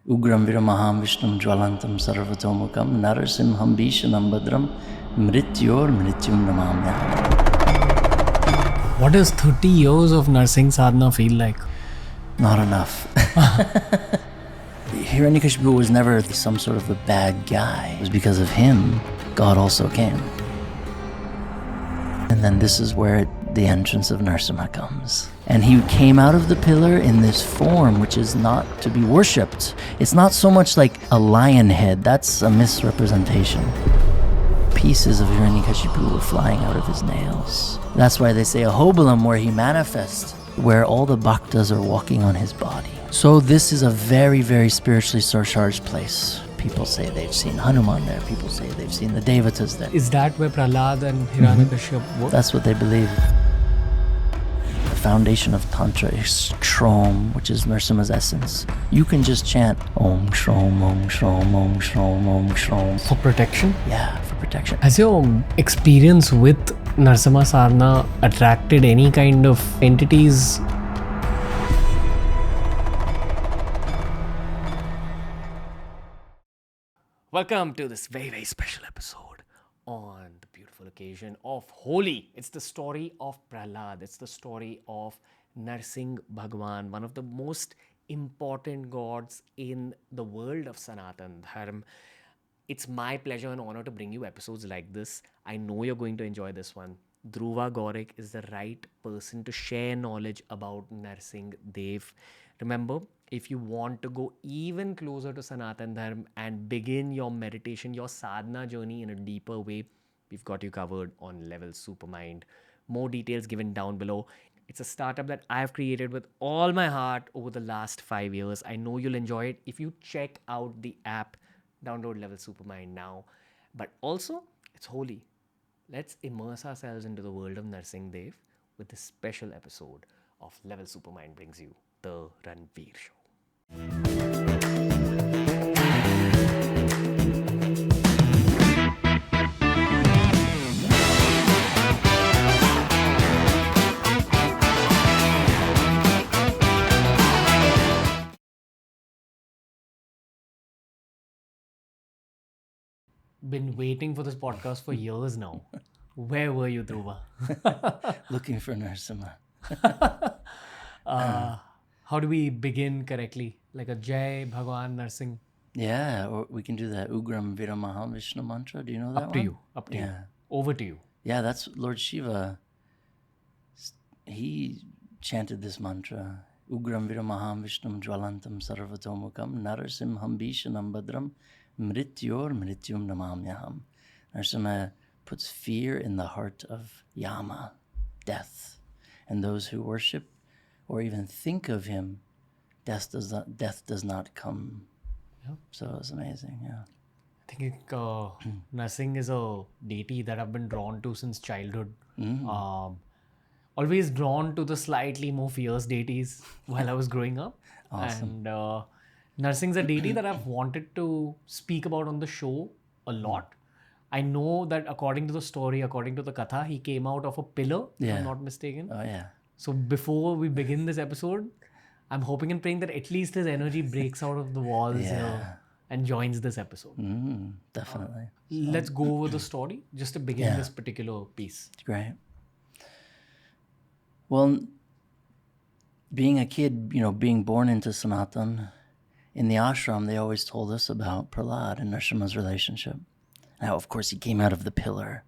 Ugram Viramaham Vishnum Jwalantam Sarvatomukam Narasimham Bhishanam Badram Mrityor Mrityum Namamyam. What does 30 years of nursing sadhana feel like? Not enough. Hiranyakashipu was never some sort of a bad guy. It was because of him, God also came. And then this is where the entrance of Narasimha comes. And he came out of the pillar in this form, which is not to be worshipped. It's not so much like a lion head. That's a misrepresentation. Pieces of Hiranyakashipu were flying out of his nails. That's why they say Ahobilam, where he manifests, where all the bhaktas are walking on his body. So this is a very, very spiritually charged place. People say they've seen Hanuman there. People say they've seen the Devotees there. Is that where Prahlad and Hiranyakashipu were? That's what they believe. The foundation of Tantra is Shrom, which is Narasimha's essence. You can just chant Om Shrom, Om Shrom, Om Shrom, Om Shrom. For protection? Yeah, for protection. Has your experience with Narasimha sadhana attracted any kind of entities? Welcome to this very, very special episode on the beautiful occasion of Holi. It's the story of Prahlad. It's the story of Narasimha Bhagwan, one of the most important gods in the world of Sanatan Dharma. It's my pleasure and honor to bring you episodes like this. I know you're going to enjoy this one. Dhruva Gorrick is the right person to share knowledge about Narasimha Dev. Remember, if you want to go even closer to Sanatan Dharma and begin your meditation, your sadhana journey in a deeper way, we've got you covered on Level Supermind. More details given down below. It's a startup that I've created with all my heart over the last 5 years. I know you'll enjoy it if you check out the app. Download Level Supermind now. But also, it's Holi. Let's immerse ourselves into the world of Narasimha Dev with this special episode of Level Supermind brings you the Ranveer Show. Been waiting for this podcast for years now. Where were you, Dhruva? Looking for Narasimha. How do we begin correctly? Like a Jai Bhagwan Narsingh? Yeah, or we can do that Ugram Viramaham Vishnu mantra. Do you know that one? Up to you. Over to you. Yeah, that's Lord Shiva. He chanted this mantra. Ugram Viramaham Vishnum Jwalantam Sarvatomukam Narasimham Bhishanam Badram Mrityor Mrityum Namamyam. Narasimha puts fear in the heart of Yama, death. And those who worship or even think of him, death does not come. Yeah. So it's amazing, yeah. I think Narasimha is a deity that I've been drawn to since childhood. Always drawn to the slightly more fierce deities while I was growing up. Awesome. And Narasimha is a deity that I've wanted to speak about on the show a lot. I know that according to the story, according to the katha, he came out of a pillar, if I'm not mistaken. Oh, yeah. So before we begin this episode, I'm hoping and praying that at least his energy breaks out of the walls and joins this episode. Definitely. Let's go over the story just to begin this particular piece. Great. Well, being a kid, being born into Sanatan, in the ashram, they always told us about Prahlad and Narasimha's relationship. Now, of course, he came out of the pillar,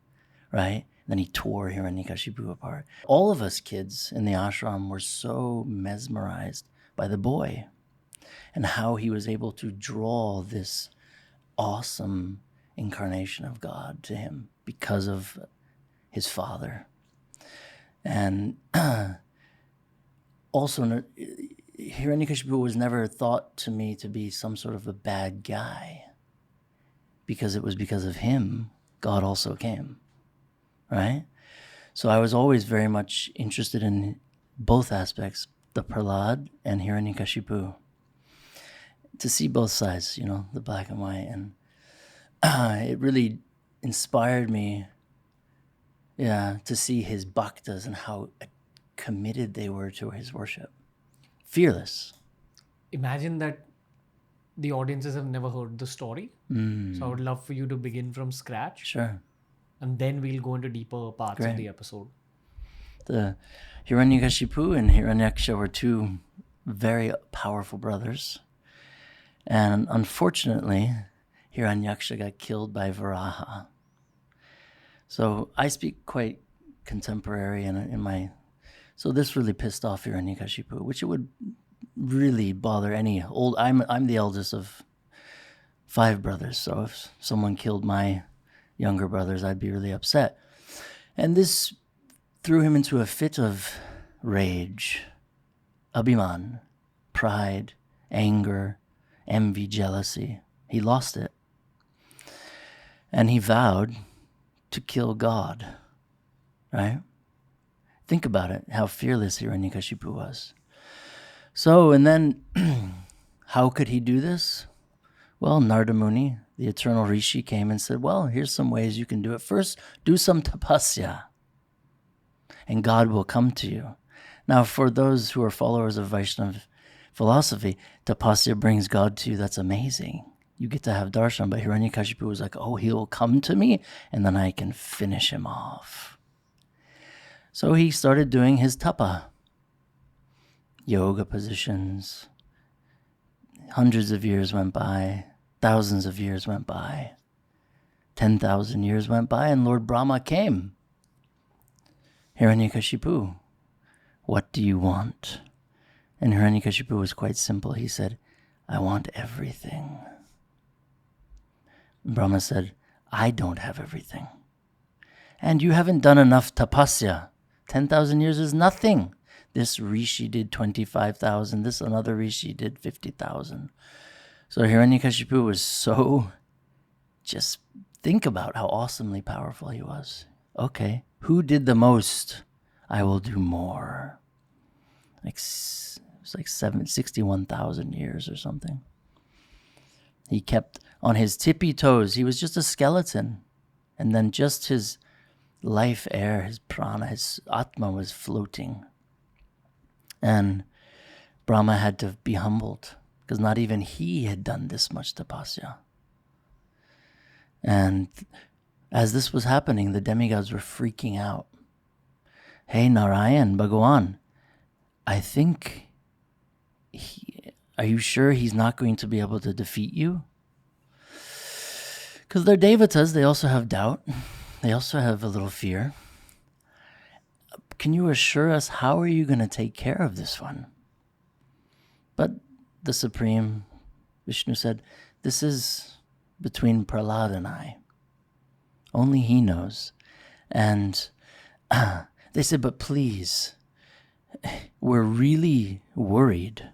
right? Then he tore Hiranyakashipu apart. All of us kids in the ashram were so mesmerized by the boy and how he was able to draw this awesome incarnation of God to him because of his father. And also, Hiranyakashipu was never thought to me to be some sort of a bad guy because it was because of him God also came. Right? So I was always very much interested in both aspects, the Prahlad and Hiranyakashipu, to see both sides, the black and white. And it really inspired me, to see his bhaktas and how committed they were to his worship. Fearless. Imagine that the audiences have never heard the story. So I would love for you to begin from scratch. Sure. And then we'll go into deeper parts Great. of the episode. The Hiranyakashipu and Hiranyaksha were two very powerful brothers. And unfortunately, Hiranyaksha got killed by Varaha. So I speak quite contemporary in my... So this really pissed off Hiranyakashipu, which it would really bother any old... I'm the eldest of 5 brothers, so if someone killed my younger brothers, I'd be really upset. And this threw him into a fit of rage, abhiman, pride, anger, envy, jealousy. He lost it. And he vowed to kill God, right? Think about it, how fearless Hiranyakashipu was. So, and then, how could he do this? Well, Narada Muni, the eternal rishi, came and said, well, here's some ways you can do it. First, do some tapasya, and God will come to you. Now, for those who are followers of Vaishnava philosophy, tapasya brings God to you. That's amazing. You get to have darshan. But Hiranyakashipu was like, oh, he'll come to me, and then I can finish him off. So he started doing his tapa, yoga positions. Hundreds of years went by. Thousands of years went by. 10,000 years went by, and Lord Brahma came. Hiranyakashipu, what do you want? And Hiranyakashipu was quite simple. He said, I want everything. And Brahma said, I don't have everything. And you haven't done enough tapasya. 10,000 years is nothing. This rishi did 25,000. This another rishi did 50,000. So Hiranyakashipu was so... Just think about how awesomely powerful he was. Okay, who did the most? I will do more. It was like 61,000 years or something. He kept on his tippy toes. He was just a skeleton. And then just his life air, his prana, his atma was floating. And Brahma had to be humbled because not even he had done this much tapasya. And as this was happening, the demigods were freaking out. Hey, Narayan, Bhagawan, I think... are you sure he's not going to be able to defeat you? Because they're devatas, they also have doubt. They also have a little fear. Can you assure us, how are you going to take care of this one? But the Supreme, Vishnu said, this is between Prahlad and I. Only he knows. And they said, but please, we're really worried.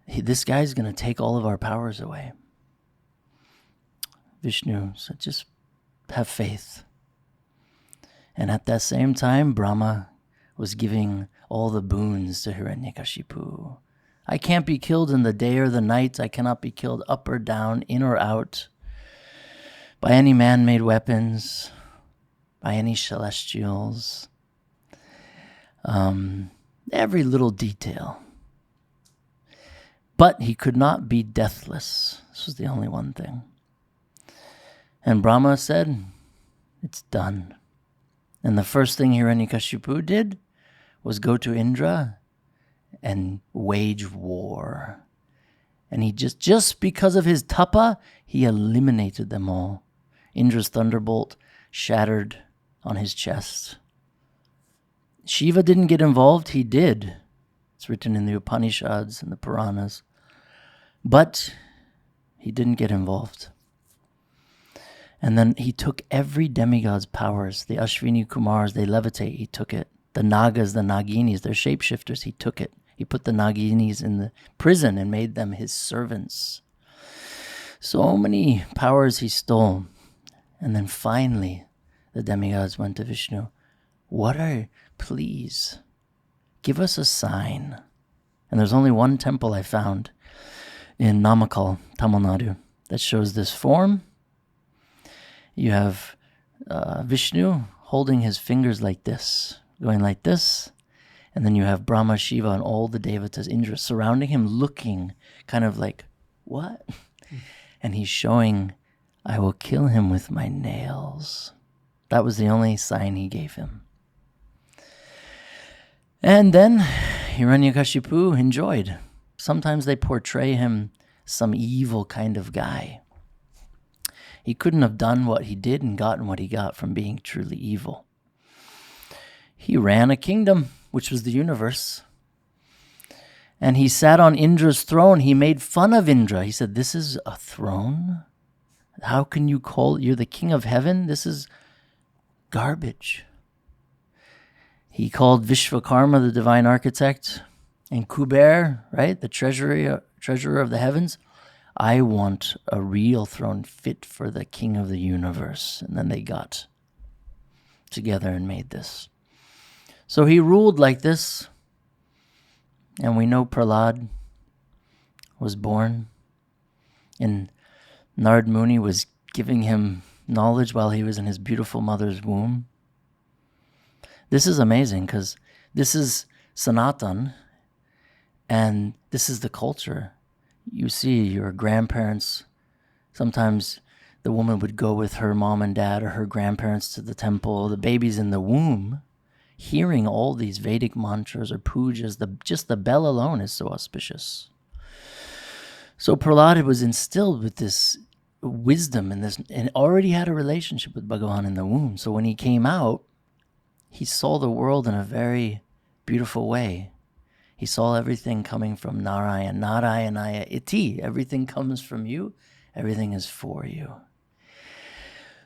This guy's going to take all of our powers away. Vishnu said, just have faith. And at that same time, Brahma was giving all the boons to Hiranyakashipu. I can't be killed in the day or the night. I cannot be killed up or down, in or out, by any man-made weapons, by any celestials. Every little detail. But he could not be deathless. This was the only one thing. And Brahma said, it's done. And the first thing Hiranyakashipu did was go to Indra and wage war. And he just because of his tapa, he eliminated them all. Indra's thunderbolt shattered on his chest. Shiva didn't get involved, he did. It's written in the Upanishads and the Puranas. But he didn't get involved. And then he took every demigod's powers. The Ashwini Kumars, they levitate, he took it. The Nagas, the Naginis, they're shapeshifters, he took it. He put the Naginis in the prison and made them his servants. So many powers he stole. And then finally, the demigods went to Vishnu. Please, give us a sign. And there's only one temple I found in Namakkal, Tamil Nadu, that shows this form. You have Vishnu holding his fingers like this, going like this, And then you have Brahma, Shiva, and all the devatas, Indra, surrounding him, looking kind of like, what? And he's showing, I will kill him with my nails. That was the only sign he gave him. And then Hiranyakashipu enjoyed. Sometimes they portray him some evil kind of guy. He couldn't have done what he did and gotten what he got from being truly evil. He ran a kingdom, which was the universe. And he sat on Indra's throne. He made fun of Indra. He said, this is a throne? How can you call, you're the king of heaven? This is garbage. He called Vishvakarma, the divine architect, and Kuber, right, the treasurer of the heavens. I want a real throne fit for the king of the universe. And then they got together and made this. So he ruled like this. And we know Prahlad was born. And Narad Muni was giving him knowledge while he was in his beautiful mother's womb. This is amazing because this is Sanatan. And this is the culture. You see your grandparents, sometimes the woman would go with her mom and dad or her grandparents to the temple, the baby's in the womb, hearing all these Vedic mantras or pujas. Just the bell alone is so auspicious. So Prahlad was instilled with this wisdom and already had a relationship with Bhagavan in the womb. So when he came out, he saw the world in a very beautiful way. He saw everything coming from Narayan, Narayanaya iti. Everything comes from you. Everything is for you.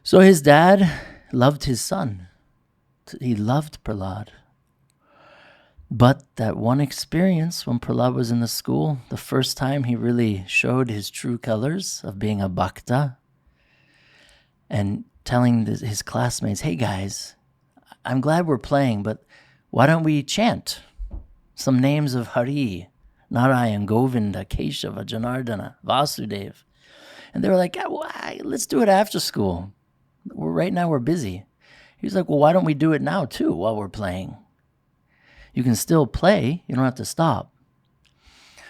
So his dad loved his son. He loved Prahlad. But that one experience when Prahlad was in the school, the first time he really showed his true colors of being a bhakta and telling his classmates, hey guys, I'm glad we're playing, but why don't we chant some names of Hari, Narayan, Govinda, Keshava, Janardana, Vasudev. And they were like, let's do it after school. Right now we're busy. He was like, well, why don't we do it now too while we're playing? You can still play. You don't have to stop.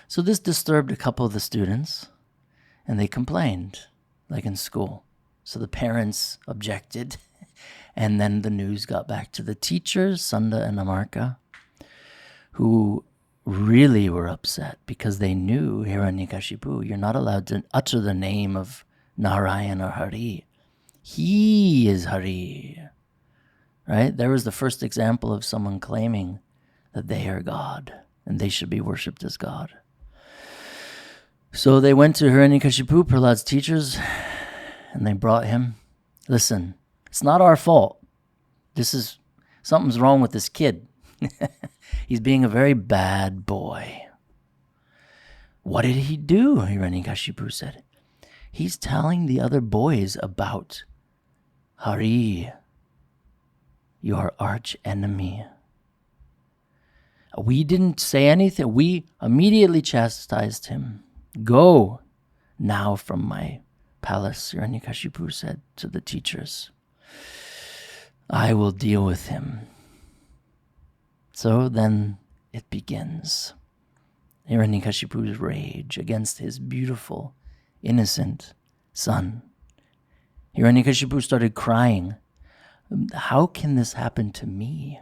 So this disturbed a couple of the students, and they complained, like in school. So the parents objected, and then the news got back to the teachers, Sunda and Amarka, who really were upset because they knew Hiranyakashipu, you're not allowed to utter the name of Narayan or Hari. He is Hari. Right? There was the first example of someone claiming that they are God and they should be worshipped as God. So they went to Hiranyakashipu, Prahlad's teachers, and they brought him. Listen, it's not our fault. Something's wrong with this kid. He's being a very bad boy. What did he do? Hiranyakashipu said. He's telling the other boys about Hari, your arch enemy. We didn't say anything. We immediately chastised him. Go now from my palace, Hiranyakashipu said to the teachers. I will deal with him. So then it begins. Hiranyakashipu's rage against his beautiful, innocent son. Hiranyakashipu started crying. How can this happen to me?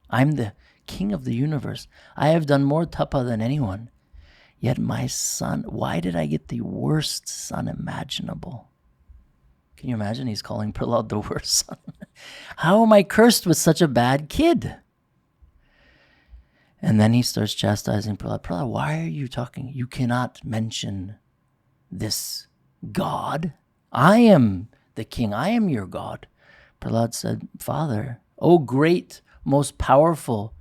I'm the king of the universe. I have done more tapa than anyone. Yet my son, why did I get the worst son imaginable? Can you imagine? He's calling Prahlad the worst son. How am I cursed with such a bad kid? And then he starts chastising Prahlad. Prahlad, why are you talking? You cannot mention this God. I am the king. I am your God. Prahlad said, Father, O great, most powerful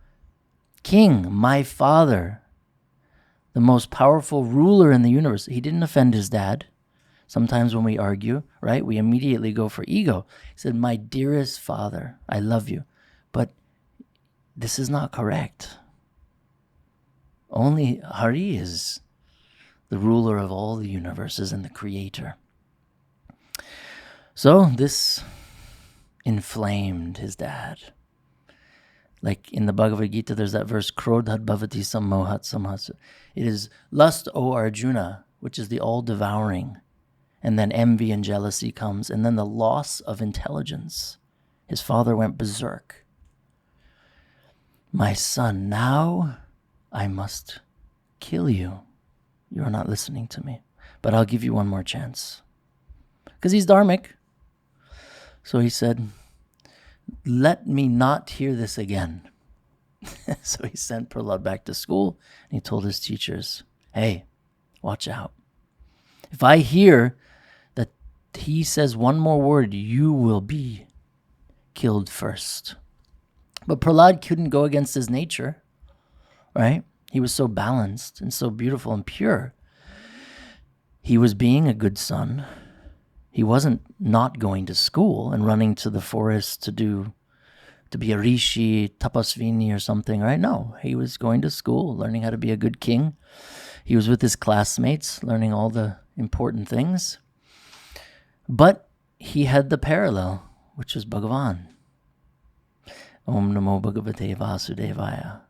king, my father, the most powerful ruler in the universe. He didn't offend his dad. Sometimes when we argue, right, we immediately go for ego. He said, my dearest father, I love you, but this is not correct. Only Hari is the ruler of all the universes and the creator. So this inflamed his dad. Like in the Bhagavad Gita, there's that verse, Krodhat bhavati sammohat samhasa. It is lust, O Arjuna, which is the all-devouring. And then envy and jealousy comes. And then the loss of intelligence. His father went berserk. My son, now I must kill you. You are not listening to me. But I'll give you one more chance. Because he's dharmic. So he said, let me not hear this again. So he sent Prahlad back to school and he told his teachers, hey, watch out. If I hear that he says one more word, you will be killed first. But Prahlad couldn't go against his nature, right? He was so balanced and so beautiful and pure. He was being a good son. He wasn't not going to school and running to the forest to be a rishi, tapasvini or something, right? No, he was going to school, learning how to be a good king. He was with his classmates, learning all the important things. But he had the parallel, which was Bhagavan. Om Namo Bhagavate Vasudevaya.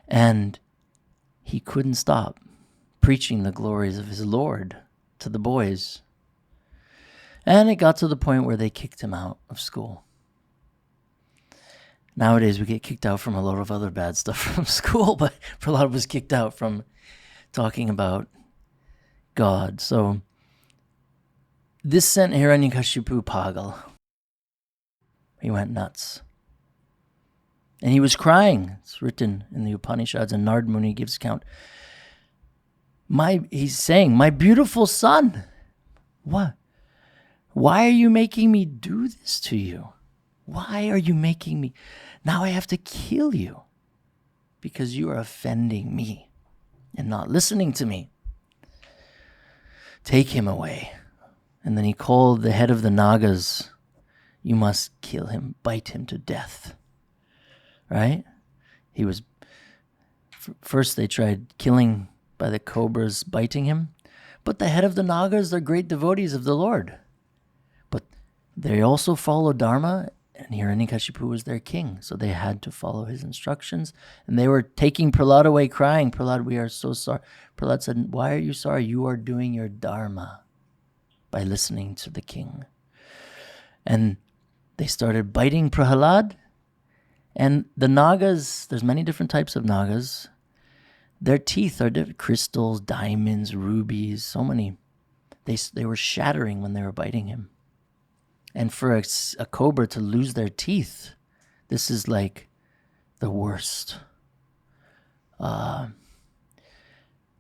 And he couldn't stop preaching the glories of his Lord to the boys. And it got to the point where they kicked him out of school. Nowadays, we get kicked out from a lot of other bad stuff from school, but Prahlad was kicked out from talking about God. So this sent Hiranyakashipu pagal. He went nuts. And he was crying. It's written in the Upanishads, and Nard Muni gives account. He's saying, my beautiful son, what? Why are you making me do this to you? Why are you making me? Now I have to kill you because you are offending me and not listening to me. Take him away. And then he called the head of the Nagas. You must kill him, bite him to death. Right? He was, first they tried killing by the cobras, biting him. But the head of the Nagas, they're great devotees of the Lord. But they also follow Dharma, and Hiranyakashipu was their king. So they had to follow his instructions. And they were taking Prahlad away, crying, Prahlad, we are so sorry. Prahlad said, why are you sorry? You are doing your Dharma by listening to the king. And they started biting Prahlad. And the Nagas, there's many different types of Nagas. Their teeth are different, crystals, diamonds, rubies, so many. They were shattering when they were biting him. And for a cobra to lose their teeth, this is like the worst. They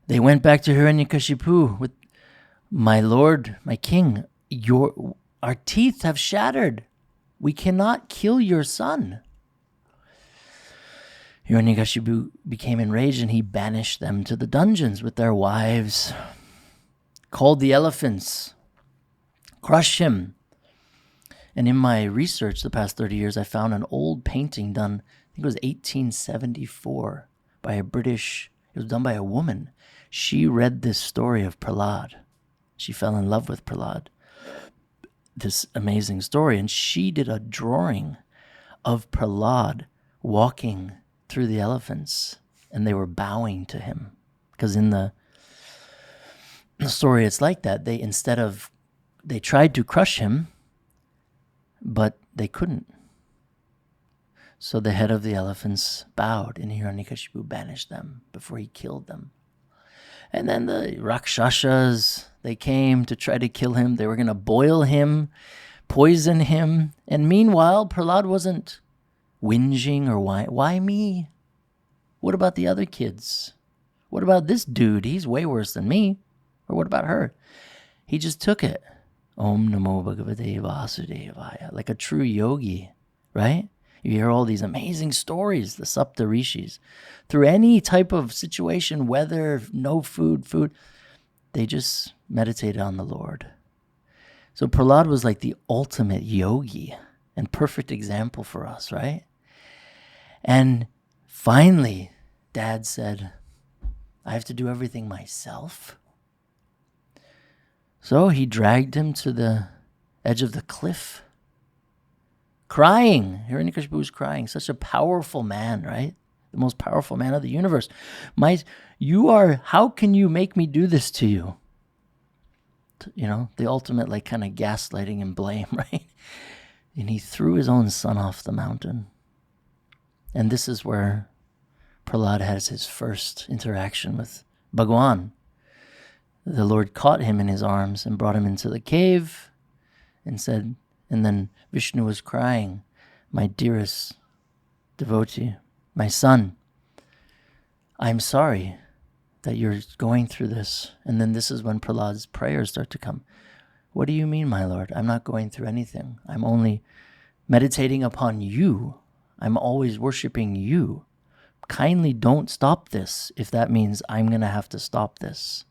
went back to Hiranyakashipu with, my lord, my king, our teeth have shattered. We cannot kill your son. Hiranyakashipu became enraged and he banished them to the dungeons with their wives, called the elephants, crushed him. And in my research the past 30 years, I found an old painting done, I think it was 1874, by a British, it was done by a woman. She read this story of Prahlad. She fell in love with Prahlad, this amazing story. And she did a drawing of Prahlad walking through the elephants, and they were bowing to him. Because in the story, it's like that. They tried to crush him, but they couldn't. So the head of the elephants bowed, and Hiranyakashipu banished them before he killed them. And then the Rakshasas, they came to try to kill him. They were going to boil him, poison him. And meanwhile, Prahlad wasn't whinging or why me? What about the other kids? What about this dude? He's way worse than me. Or what about her? He just took it. Om Namo Bhagavate Vasudevaya. Like a true yogi, right? You hear all these amazing stories, the Sapta Rishis. Through any type of situation, weather, no food, they just meditated on the Lord. So Prahlad was like the ultimate yogi and perfect example for us, right? And finally, Dad said, I have to do everything myself. So he dragged him to the edge of the cliff, crying. Hiranyakashipu was crying. Such a powerful man, right? The most powerful man of the universe. How can you make me do this to you? You know, the ultimate like kind of gaslighting and blame, right? And he threw his own son off the mountain. And this is where Prahlad has his first interaction with Bhagwan. The Lord caught him in his arms and brought him into the cave and said, and then Vishnu was crying, my dearest devotee, my son, I'm sorry that you're going through this. And then this is when Prahlad's prayers start to come. What do you mean, my Lord? I'm not going through anything. I'm only meditating upon you. I'm always worshiping you. Kindly don't stop this if that means I'm going to have to stop this.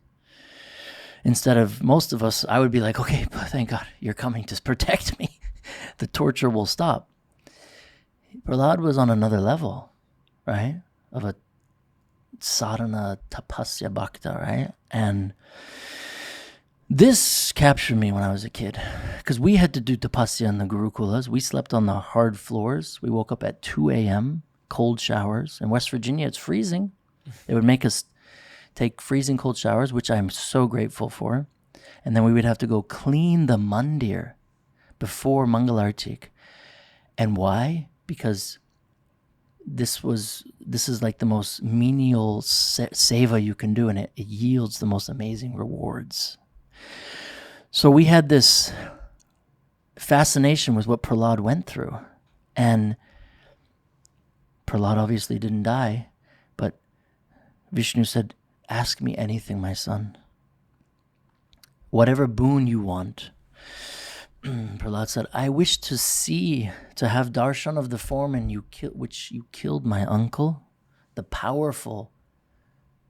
Instead of most of us, I would be like, okay, thank God you're coming to protect me. The torture will stop. Prahlad was on another level, right? Of a sadhana, tapasya bhakta, right? And this captured me when I was a kid because we had to do tapasya in the gurukulas. We slept on the hard floors. We woke up at 2 a.m., cold showers. In West Virginia, it's freezing. They would make us take freezing cold showers, which I'm so grateful for. And then we would have to go clean the mandir before Mangalartik. And why? Because this is like the most menial seva you can do, and it yields the most amazing rewards. So we had this fascination with what Prahlad went through. And Prahlad obviously didn't die, but Vishnu said, ask me anything, my son. Whatever boon you want. Prahlad said, I wish to have darshan of the form which you killed my uncle, the powerful,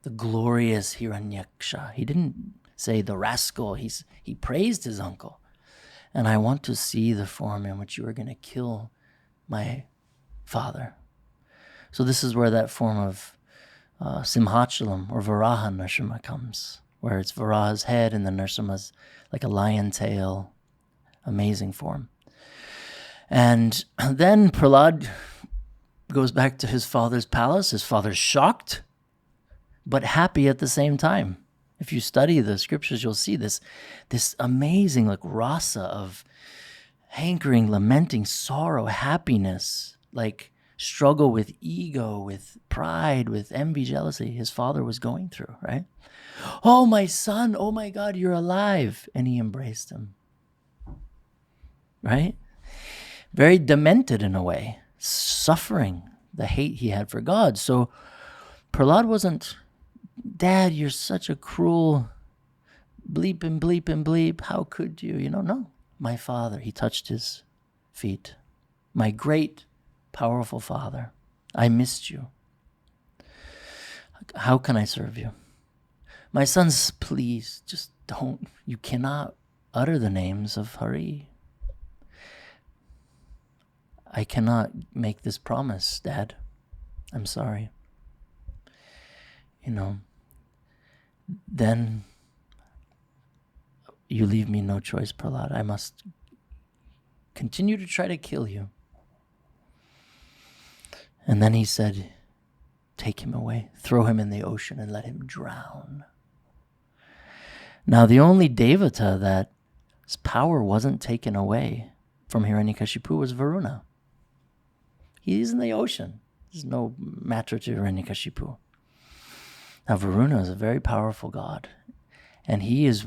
the glorious Hiranyaksha. He didn't say the rascal. He praised his uncle. And I want to see the form in which you are going to kill my father. So this is where that form of Simhachalam or Varaha Narasimha comes, where it's Varaha's head and the Narasimha's like a lion tail. Amazing form. And then Prahlad goes back to his father's palace. His father's shocked, but happy at the same time. If you study the scriptures, you'll see this amazing like rasa of hankering, lamenting, sorrow, happiness, like struggle with ego, with pride, with envy, jealousy his father was going through, right? Oh, my son, oh my God, you're alive. And he embraced him. Right? Very demented in a way, suffering the hate he had for God. So Prahlad wasn't, Dad, you're such a cruel bleep and bleep and bleep. How could you? No. My father, he touched his feet. My great, powerful father, I missed you. How can I serve you? My sons, please, just don't. You cannot utter the names of Hari. I cannot make this promise, Dad. I'm sorry. Then you leave me no choice, Prahlad. I must continue to try to kill you. And then he said, take him away, throw him in the ocean and let him drown. Now, the only devata that his power wasn't taken away from Hiranyakashipu was Varuna. He's in the ocean. There's no matter to Hiranyakashipu. Now, Varuna is a very powerful god. And he is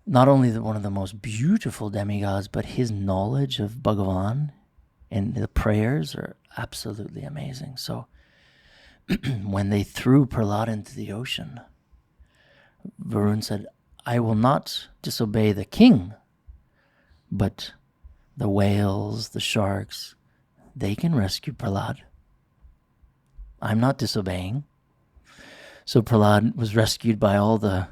not only one of the most beautiful demigods, but his knowledge of Bhagavan and the prayers are absolutely amazing. So when they threw Prahlad into the ocean, Varun said, I will not disobey the king, but the whales, the sharks, they can rescue Prahlad. I'm not disobeying. So Prahlad was rescued by all the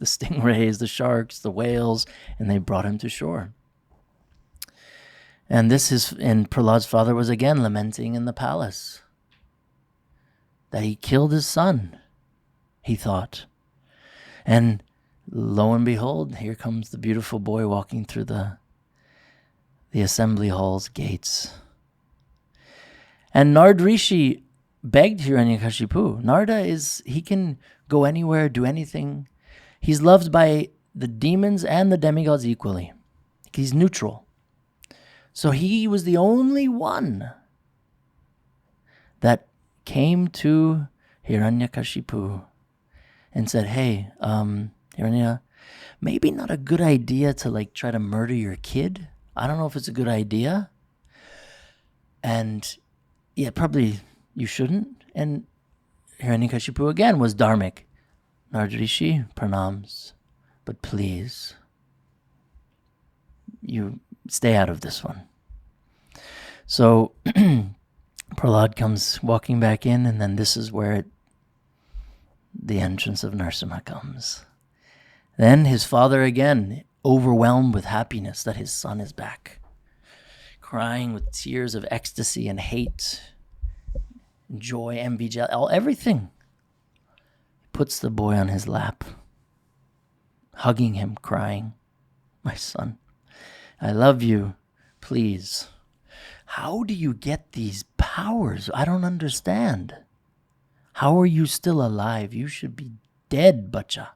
stingrays, the sharks, the whales, and they brought him to shore. And Prahlad's father was again lamenting in the palace that he killed his son, he thought. And lo and behold, here comes the beautiful boy walking through the the assembly hall's gates. And Nard Rishi begged Hiranyakashipu. Narada he can go anywhere, do anything. He's loved by the demons and the demigods equally. He's neutral. So he was the only one that came to Hiranyakashipu and said, hey, Hiranya, maybe not a good idea to try to murder your kid. I don't know if it's a good idea. And yeah, probably you shouldn't. And Hiranyakashipu again was dharmic. Nardrishi, pranams, but please, you stay out of this one. So Prahlad comes walking back in, and then this is where the entrance of Narasimha comes. Then his father again, overwhelmed with happiness that his son is back, crying with tears of ecstasy and hate, joy, envy, everything. Puts the boy on his lap, hugging him, crying, my son, I love you, please. How do you get these powers? I don't understand. How are you still alive? You should be dead, bacha.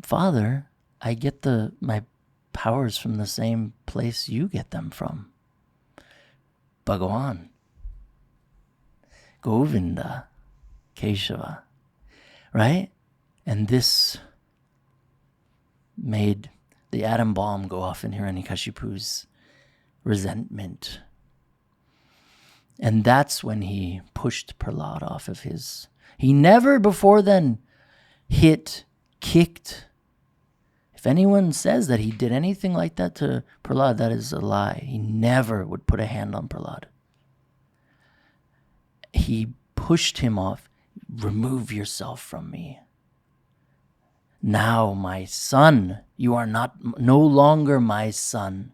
Father, I get my powers from the same place you get them from. Bhagavan, Govinda, Keshava, right? And this made the atom bomb go off in Hiranyakashipu's resentment. And that's when he pushed Prahlad off of his... He never before then hit, kicked. If anyone says that he did anything like that to Prahlad, that is a lie. He never would put a hand on Prahlad. He pushed him off. Remove yourself from me. Now, my son, you are no longer my son.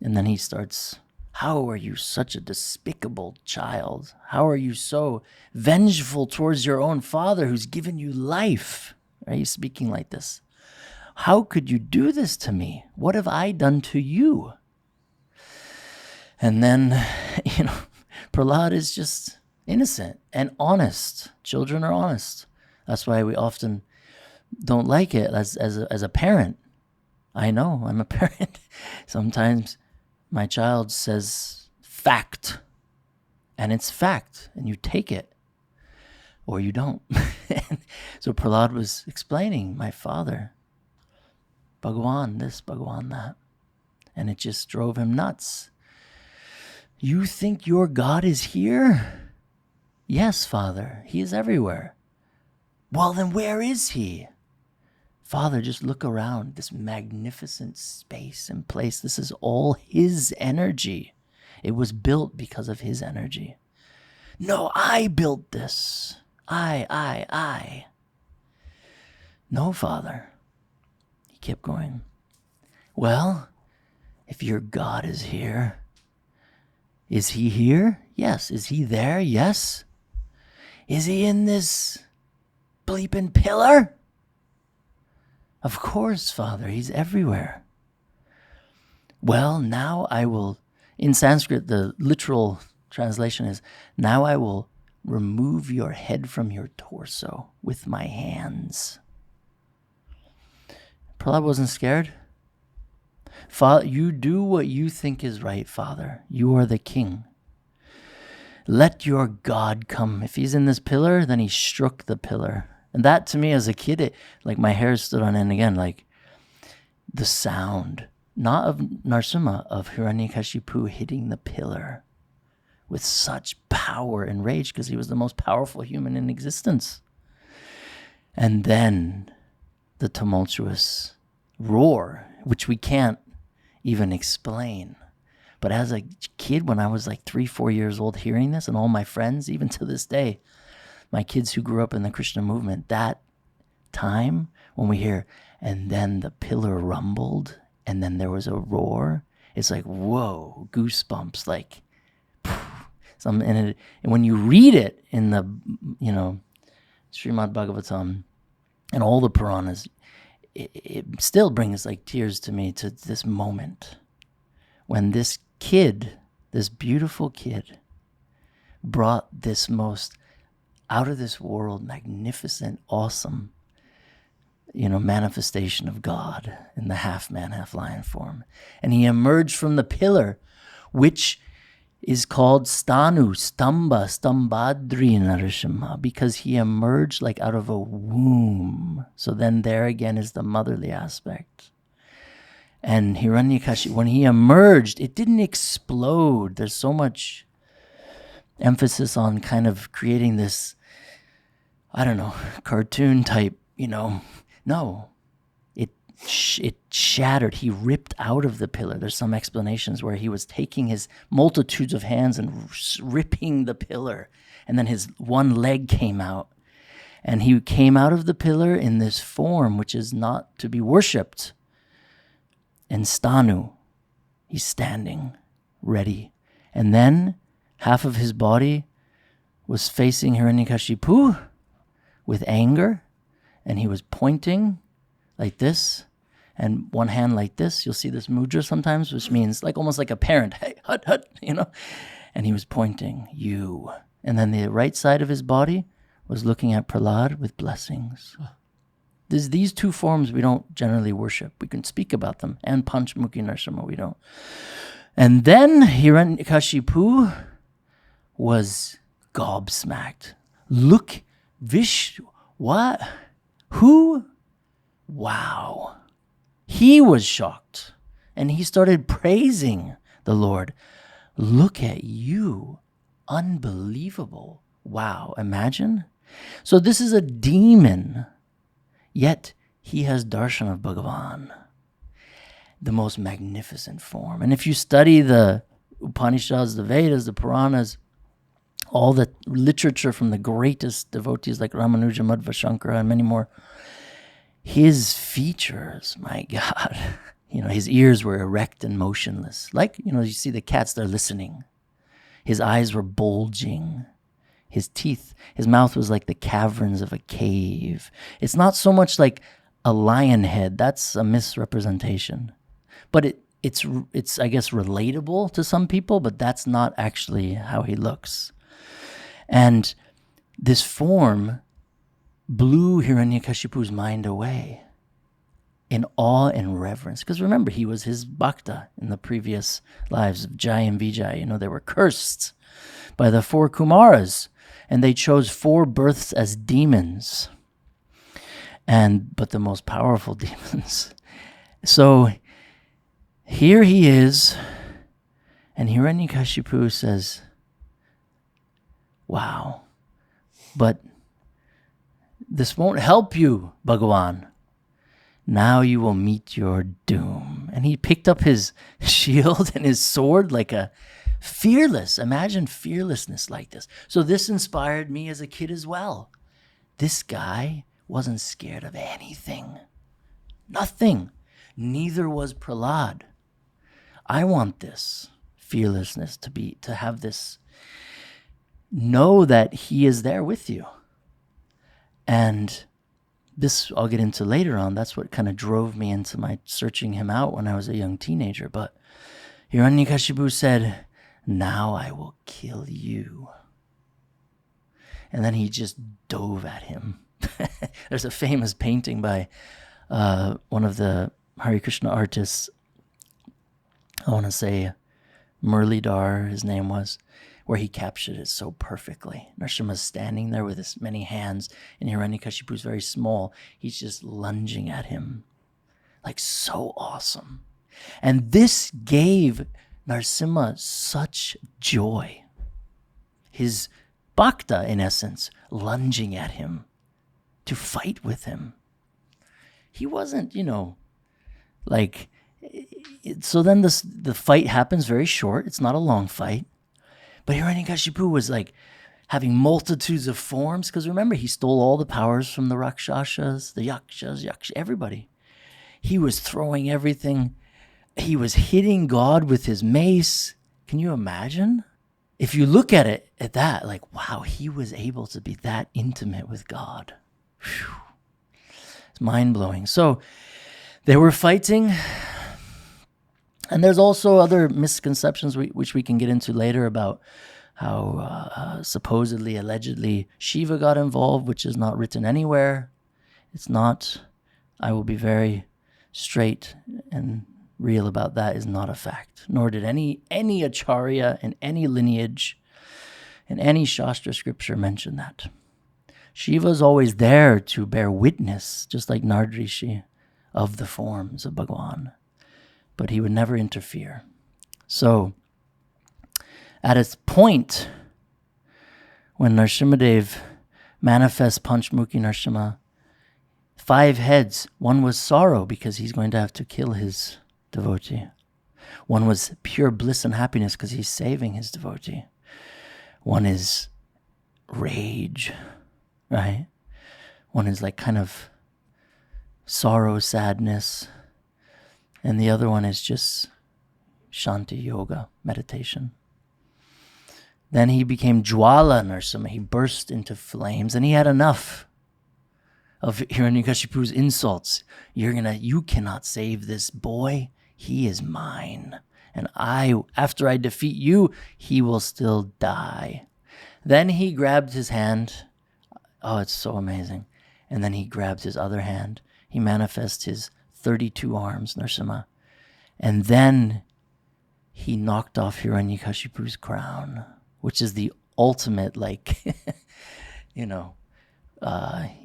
And then he starts, how are you such a despicable child? How are you so vengeful towards your own father who's given you life? Are you speaking like this? How could you do this to me? What have I done to you? And then, Prahlad is just innocent and honest. Children are honest. That's why we often don't like it as a parent. I know, I'm a parent. Sometimes my child says fact, and it's fact, and you take it, or you don't. So Prahlad was explaining, my father, Bhagavan this, Bhagavan that. And it just drove him nuts. You think your God is here? Yes, Father, he is everywhere. Well, then where is he? Father, just look around this magnificent space and place. This is all his energy. It was built because of his energy. No, I built this. I. No, Father. He kept going. Well, if your God is here, is he here? Yes. Is he there? Yes. Is he in this bleeping pillar? Of course, Father, he's everywhere. Well, now I will, in Sanskrit, the literal translation is, now I will remove your head from your torso with my hands. Prahlad wasn't scared. Father, you do what you think is right, Father. You are the king. Let your God come. If he's in this pillar, then he struck the pillar. And that to me as a kid, my hair stood on end again, the sound, not of Narasimha, of Hiranyakashipu hitting the pillar with such power and rage because he was the most powerful human in existence. And then the tumultuous roar, which we can't even explain. But as a kid, when I was 3-4 years old hearing this, and all my friends, even to this day, my kids who grew up in the Krishna movement, that time when we hear, and then the pillar rumbled, and then there was a roar, it's whoa, goosebumps, and when you read it in the, Srimad Bhagavatam and all the Puranas, it still brings like tears to me to this moment when this kid, this beautiful kid, brought this most out of this world, magnificent, awesome, manifestation of God in the half man, half lion form. And he emerged from the pillar, which is called Stambhadri Narasimha, because he emerged like out of a womb. So then there again is the motherly aspect. And Hiranyakashipu, when he emerged, it didn't explode. There's so much emphasis on kind of creating this, cartoon type, No, it shattered. He ripped out of the pillar. There's some explanations where he was taking his multitudes of hands and ripping the pillar. And then his one leg came out. And he came out of the pillar in this form, which is not to be worshipped. And stanu, he's standing, ready. And then half of his body was facing Hiranyakashipu with anger, and he was pointing like this, and one hand like this. You'll see this mudra sometimes, which means like almost like a parent, hey, hut, hut, And he was pointing, you. And then the right side of his body was looking at Prahlad with blessings. There's these two forms we don't generally worship. We can speak about them. And Panchmukhi Narasimha, we don't. And then Hiranyakashipu was gobsmacked. Look, Vishnu, what? Who? Wow. He was shocked. And he started praising the Lord. Look at you. Unbelievable. Wow. Imagine. So this is a demon. Yet he has darshan of Bhagavan, the most magnificent form. And if you study the Upanishads, the Vedas, the Puranas, all the literature from the greatest devotees like Ramanuja, Madhva Shankara, and many more, his features, my God, his ears were erect and motionless. Like, you see the cats, they're listening. His eyes were bulging. His teeth, his mouth was like the caverns of a cave. It's not so much like a lion head. That's a misrepresentation. But it's I guess, relatable to some people, but that's not actually how he looks. And this form blew Hiranyakashipu's mind away in awe and reverence. Because remember, he was his bhakta in the previous lives of Jai and Vijay. They were cursed by the 4 Kumaras. And they chose 4 births as demons, but the most powerful demons. So here he is, and Hiranyakashipu says, wow, but this won't help you, Bhagavan. Now you will meet your doom. And he picked up his shield and his sword like a fearless. Imagine fearlessness like this. So this inspired me as a kid as well. This guy wasn't scared of anything. Nothing. Neither was Prahlad. I want this fearlessness to have this. Know that he is there with you. And this I'll get into later on. That's what kind of drove me into my searching him out when I was a young teenager. But Hiranyakashipu said, now I will kill you. And then he just dove at him. There's a famous painting by one of the Hare Krishna artists. I want to say Murlidhar, his name was, where he captured it so perfectly. Narasimha's standing there with his many hands, and Hiranyakashipu's very small. He's just lunging at him. Like, so awesome. And this gave Narasimha such joy. His bhakta, in essence, lunging at him to fight with him. He wasn't, so then the fight happens very short. It's not a long fight. But Hiranyakashipu was like having multitudes of forms, because remember, he stole all the powers from the Rakshasas, the Yakshas, everybody. He was throwing everything. He was hitting God with his mace. Can you imagine? If you look at it at that, like, wow, he was able to be that intimate with God. Whew. It's mind-blowing. So they were fighting. And there's also other misconceptions which we can get into later about how supposedly, allegedly, Shiva got involved, which is not written anywhere. It's not. I will be very straight and real about that. Is not a fact. Nor did any acharya in any lineage, in any Shastra scripture mention that. Shiva is always there to bear witness, just like Nard Rishi, of the forms of Bhagwan. But he would never interfere. So, at its point, when Narasimhadev manifests Panchmukhi Narasimha, 5 heads. One was sorrow because he's going to have to kill his devotee. One was pure bliss and happiness because he's saving his devotee. One is rage, right? One is like kind of sorrow, sadness. And the other one is just Shanti Yoga, meditation. Then he became Jwala Narasimha. He burst into flames and he had enough of Hiranyakashipu's insults. You cannot save this boy. He is mine. And after I defeat you, he will still die. Then he grabbed his hand. Oh, it's so amazing. And then he grabbed his other hand. He manifests his 32 arms, Narasimha. And then he knocked off Hiranyakashipu's crown, which is the ultimate,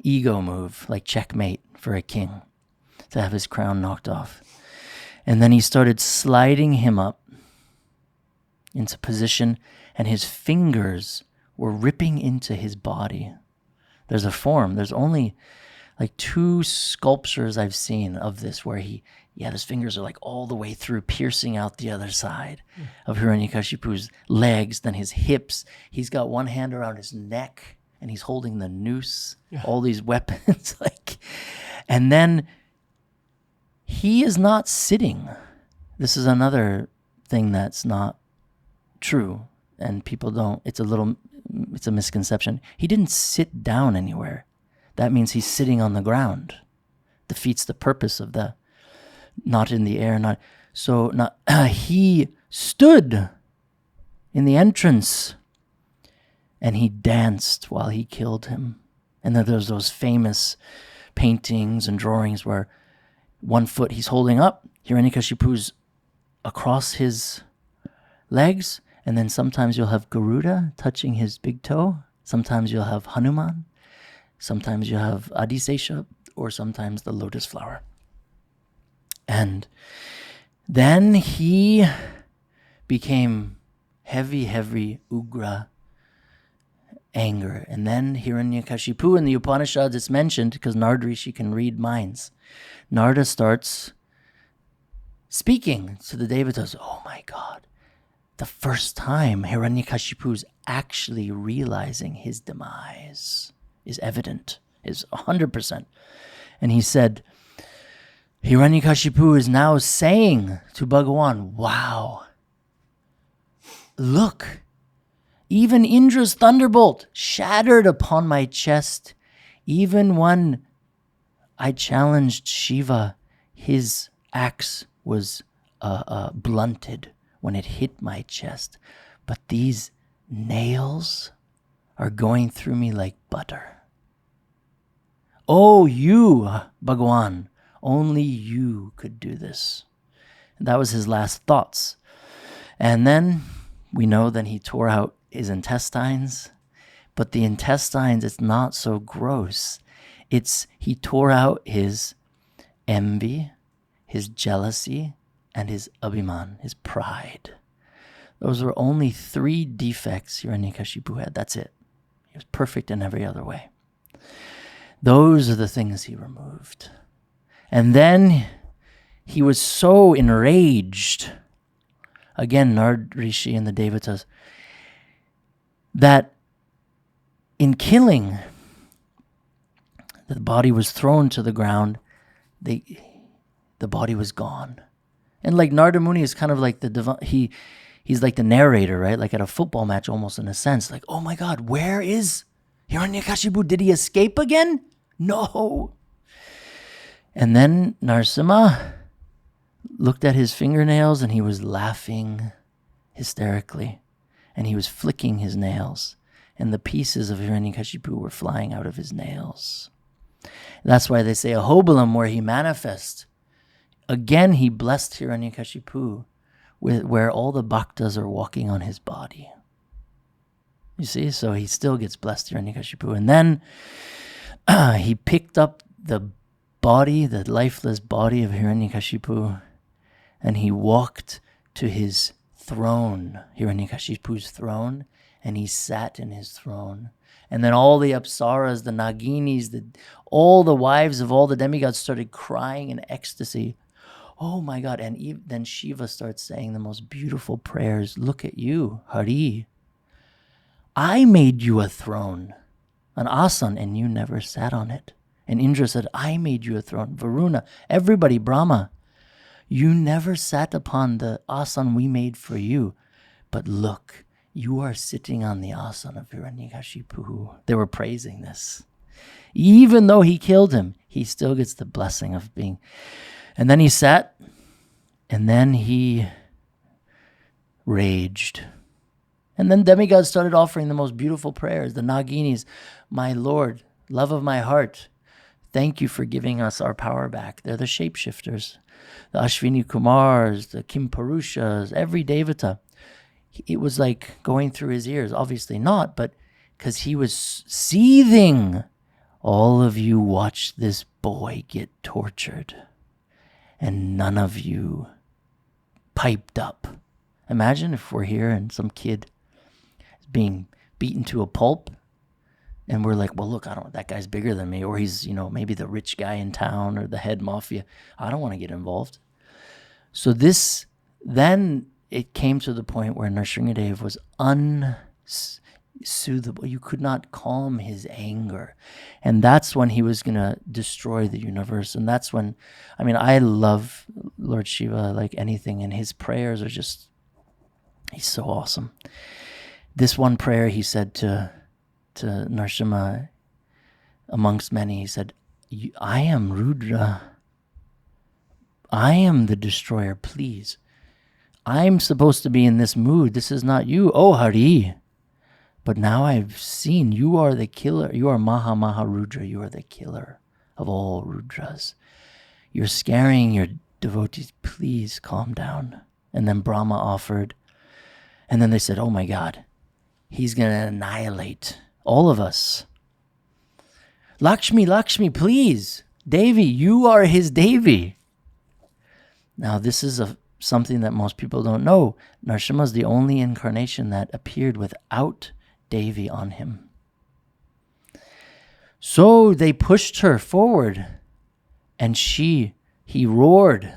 ego move, like checkmate for a king, to have his crown knocked off. And then he started sliding him up into position, and his fingers were ripping into his body. There's a form. There's only like 2 sculptures I've seen of this where his fingers are like all the way through, piercing out the other side of Hiranyakashipu's legs, then his hips. He's got one hand around his neck, and he's holding the noose, all these weapons. And then he is not sitting. This is another thing that's not true, and people don't, it's a misconception. He didn't sit down anywhere. That means he's sitting on the ground. Defeats the purpose of the not in the air, he stood in the entrance and he danced while he killed him. And then there's those famous paintings and drawings where one foot he's holding up, Hiranyakashipu's across his legs, and then sometimes you'll have Garuda touching his big toe, sometimes you'll have Hanuman, sometimes you'll have Adisesha, or sometimes the lotus flower. And then he became heavy, ugra anger. And then Hiranyakashipu in the Upanishads, it's mentioned because Nard Rishi can read minds. Narada starts speaking to the devotees. Oh my God. The first time Hiranyakashipu's actually realizing his demise is evident, is 100%. And he said, Hiranyakashipu is now saying to Bhagawan, wow, look, even Indra's thunderbolt shattered upon my chest. Even when I challenged Shiva, his axe was blunted when it hit my chest. But these nails are going through me like butter. Oh, you, Bhagawan, only you could do this. And that was his last thoughts. And then we know that he tore out his intestines. But the intestines, it's not so gross. He tore out his envy, his jealousy, and his abhiman, his pride. Those were only 3 defects Hiranyakashipu had. That's it. He was perfect in every other way. Those are the things he removed. And then he was so enraged, again, Nard Rishi and the Devatas, that in killing, the body was thrown to the ground, the body was gone. And like Narada Muni is kind of like he's like the narrator, right? Like at a football match almost in a sense. Like, oh my God, where is Hiranyakashipu? Did he escape again? No. And then Narasimha looked at his fingernails and he was laughing hysterically. And he was flicking his nails. And the pieces of Hiranyakashipu were flying out of his nails. That's why they say Ahobilam, where he manifests. Again, he blessed Hiranyakashipu where all the bhaktas are walking on his body. You see? So he still gets blessed, Hiranyakashipu. And then he picked up the body, the lifeless body of Hiranyakashipu, and he walked to his throne, Hiranyakashipu's throne, and he sat in his throne. And then all the apsaras, the naginis, all the wives of all the demigods started crying in ecstasy. Oh my God. And then Shiva starts saying the most beautiful prayers. Look at you, Hari. I made you a throne, an asan, and you never sat on it. And Indra said, I made you a throne. Varuna, everybody, Brahma, you never sat upon the asan we made for you. But look, you are sitting on the asan of Hiranyakashipu. They were praising this. Even though he killed him, he still gets the blessing of being. And then he sat, and then he raged. And then demigods started offering the most beautiful prayers. The Naginis, my Lord, love of my heart, thank you for giving us our power back. They're the shapeshifters. The Ashwini Kumars, the Kimparushas, every Devata. It was like going through his ears. Obviously not, but because he was seething. All of you watch this boy get tortured. And none of you piped up. Imagine if we're here and some kid is being beaten to a pulp. And we're like, well, look, that guy's bigger than me. Or he's, maybe the rich guy in town or the head mafia. I don't want to get involved. So then it came to the point where Nrsimhadev was unsoothable. You could not calm his anger. And that's when he was going to destroy the universe. And that's when, I love Lord Shiva like anything. And his prayers are just, he's so awesome. This one prayer he said to Narasimha, amongst many, he said, I am Rudra. I am the destroyer, please. I'm supposed to be in this mood. This is not you. Oh, Hari. But now I've seen you are the killer. You are Maha Rudra. You are the killer of all Rudras. You're scaring your devotees. Please calm down. And then Brahma offered. And then they said, oh my God, he's going to annihilate all of us. Lakshmi, please. Devi, you are his Devi. Now this is something that most people don't know. Narasimha is the only incarnation that appeared without Devi on him. So they pushed her forward and he roared.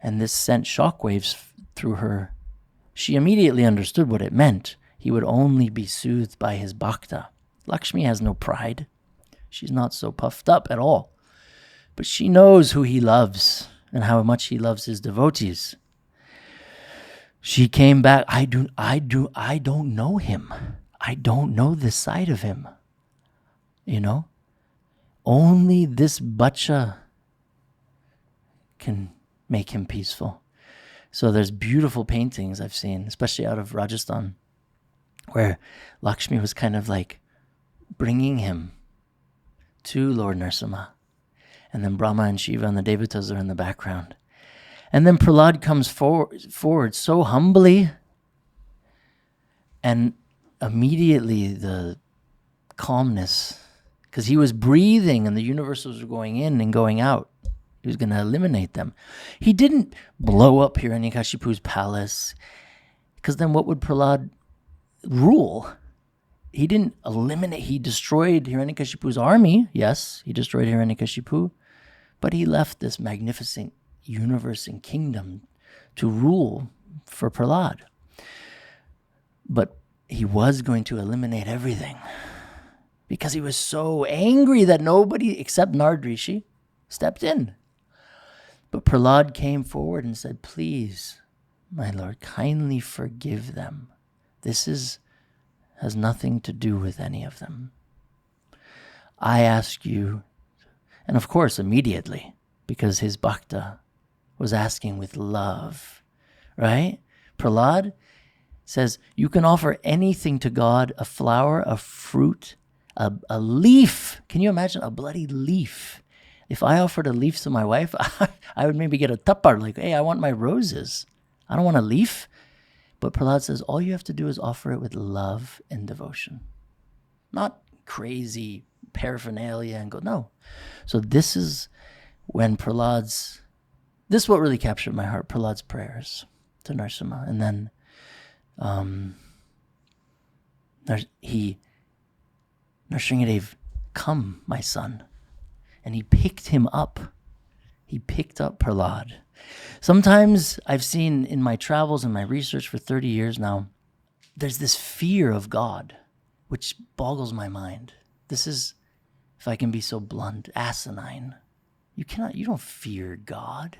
And this sent shockwaves through her. She immediately understood what it meant. He would only be soothed by his bhakta. Lakshmi has no pride. She's not so puffed up at all. But she knows who he loves and how much he loves his devotees. She came back. I don't know him. I don't know this side of him. Only this bacha can make him peaceful. So there's beautiful paintings I've seen, especially out of Rajasthan, where Lakshmi was kind of like bringing him to Lord Narasimha. And then Brahma and Shiva and the Devatas are in the background. And then Prahlad comes forward so humbly. And immediately the calmness, because he was breathing and the universes were going in and going out. He was going to eliminate them. He didn't blow up Hiranyakashipu's palace, because then what would Prahlad rule? He didn't eliminate, he destroyed Hiranyakashipu's army. Yes, he destroyed Hiranyakashipu, but he left this magnificent universe and kingdom to rule for Prahlad. But he was going to eliminate everything because he was so angry that nobody except Nard Rishi stepped in. But Prahlad came forward and said, please, my Lord, kindly forgive them. This has nothing to do with any of them. I ask you, And of course, immediately, because his bhakta was asking with love, right? Prahlad says, you can offer anything to God, a flower, a fruit, a leaf. Can you imagine a bloody leaf? If I offered a leaf to my wife, I would maybe get a tappar, like, hey, I want my roses. I don't want a leaf. But Prahlad says, all you have to do is offer it with love and devotion. Not crazy paraphernalia and go, no. So this is when this is what really captured my heart, Prahlad's prayers to Narasimha. And then Narasimhadev, come, my son. And he picked him up. He picked up Prahlad. Sometimes I've seen in my travels and my research for 30 years now, there's this fear of God, which boggles my mind. This is, if I can be so blunt, asinine. You don't fear God.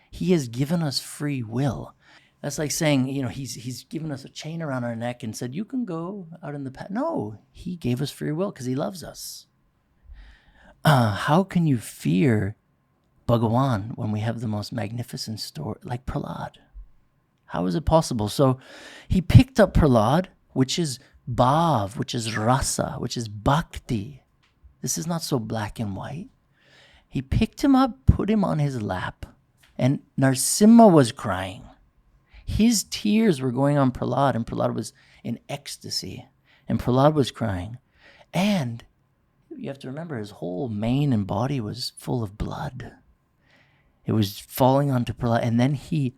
He has given us free will. That's like saying, he's given us a chain around our neck and said, you can go out in the path. No, he gave us free will because he loves us. How can you fear Bhagawan when we have the most magnificent story like Prahlad? How is it possible? So he picked up Prahlad, which is bhav, which is rasa, which is bhakti. This is not so black and white. He picked him up, put him on his lap, and Narasimha was crying. His tears were going on Prahlad, and Prahlad was in ecstasy, and Prahlad was crying. And you have to remember, his whole mane and body was full of blood. It was falling onto Prahlad, and then he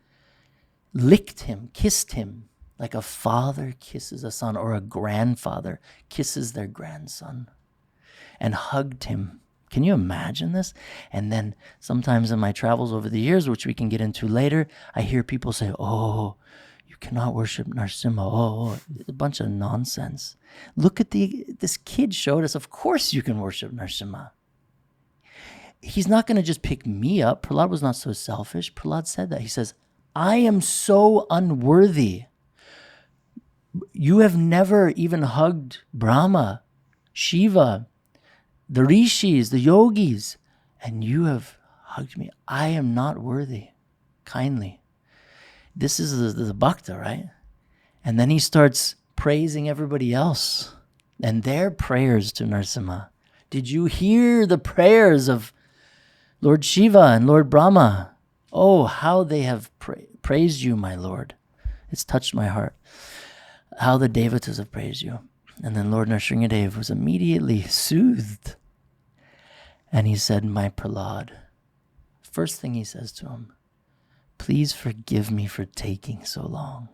licked him, kissed him, like a father kisses a son, or a grandfather kisses their grandson, and hugged him. Can you imagine this? And then sometimes in my travels over the years, which we can get into later, I hear people say, oh, you cannot worship Narasimha. Oh, a bunch of nonsense. Look at this kid showed us, of course you can worship Narasimha. He's not going to just pick me up. Prahlad was not so selfish. Prahlad said that. He says, I am so unworthy. You have never even hugged Brahma, Shiva, the rishis, the yogis, and you have hugged me. I am not worthy. Kindly. This is the bhakta, right? And then he starts praising everybody else and their prayers to Narasimha. Did you hear the prayers of Lord Shiva and Lord Brahma? Oh, how they have praised you, my Lord. It's touched my heart. How the devotees have praised you. And then Lord Narasimhadev was immediately soothed. And he said, my Prahlad, first thing he says to him, please forgive me for taking so long.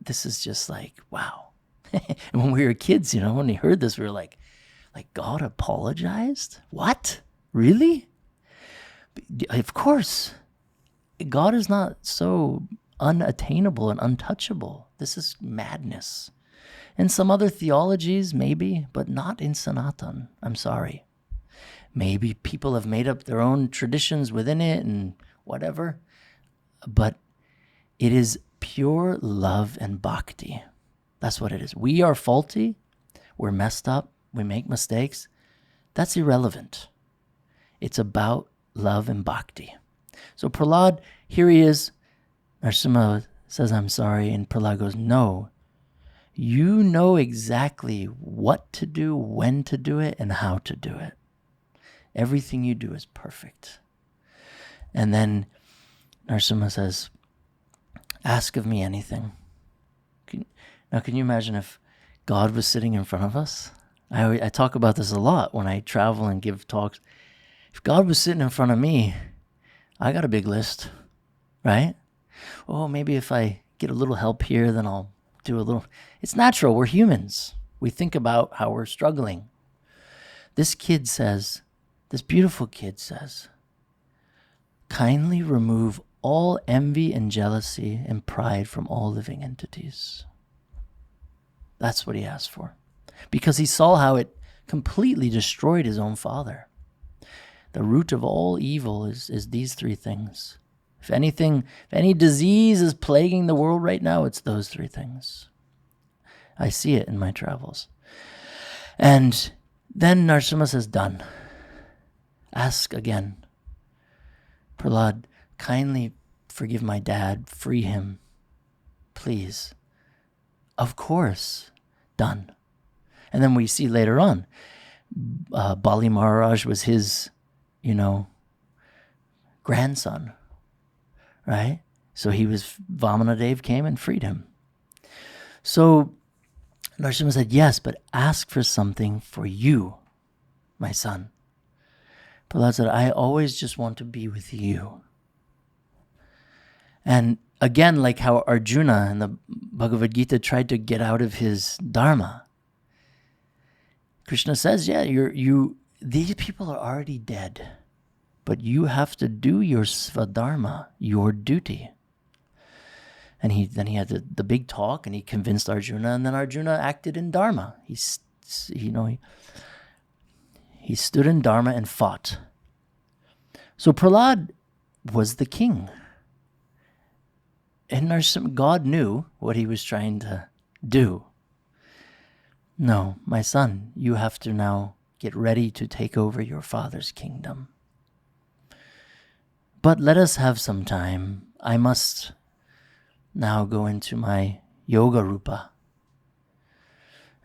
This is just like, wow. And when we were kids, when we heard this, we were like God apologized? What? Really? Of course. God is not so unattainable and untouchable. This is madness. In some other theologies, maybe, but not in Sanatan. I'm sorry. Maybe people have made up their own traditions within it and whatever, but it is pure love and bhakti. That's what it is. We are faulty. We're messed up. We make mistakes. That's irrelevant. It's about love and bhakti. So Prahlad, here he is. Narasimha says, I'm sorry. And Prahlad goes, no. You know exactly what to do, when to do it, and how to do it. Everything you do is perfect. And then Narasimha says, ask of me anything. Now, can you imagine if God was sitting in front of us? I talk about this a lot when I travel and give talks. If God was sitting in front of me, I got a big list, right? Oh, maybe if I get a little help here, then I'll do a little. It's natural. We're humans. We think about how we're struggling. This beautiful kid says, kindly remove all envy and jealousy and pride from all living entities. That's what he asked for. Because he saw how it completely destroyed his own father. The root of all evil is these three things. If any disease is plaguing the world right now, it's those three things. I see it in my travels. And then Narasimha says, done. Ask again. Prahlad, kindly forgive my dad. Free him. Please. Of course. Done. And then we see later on, Bali Maharaj was his, grandson, right? So Vamanadev came and freed him. So Narasimha said, yes, but ask for something for you, my son. Prahlad said, I always just want to be with you. And again, like how Arjuna in the Bhagavad Gita tried to get out of his dharma, Krishna says, yeah, these people are already dead, but you have to do your svadharma, your duty. And then he had the big talk, and he convinced Arjuna, and then Arjuna acted in dharma. He stood in dharma and fought. So Prahlad was the king. And God knew what he was trying to do. No, my son, you have to now get ready to take over your father's kingdom. But let us have some time. I must now go into my yoga rupa.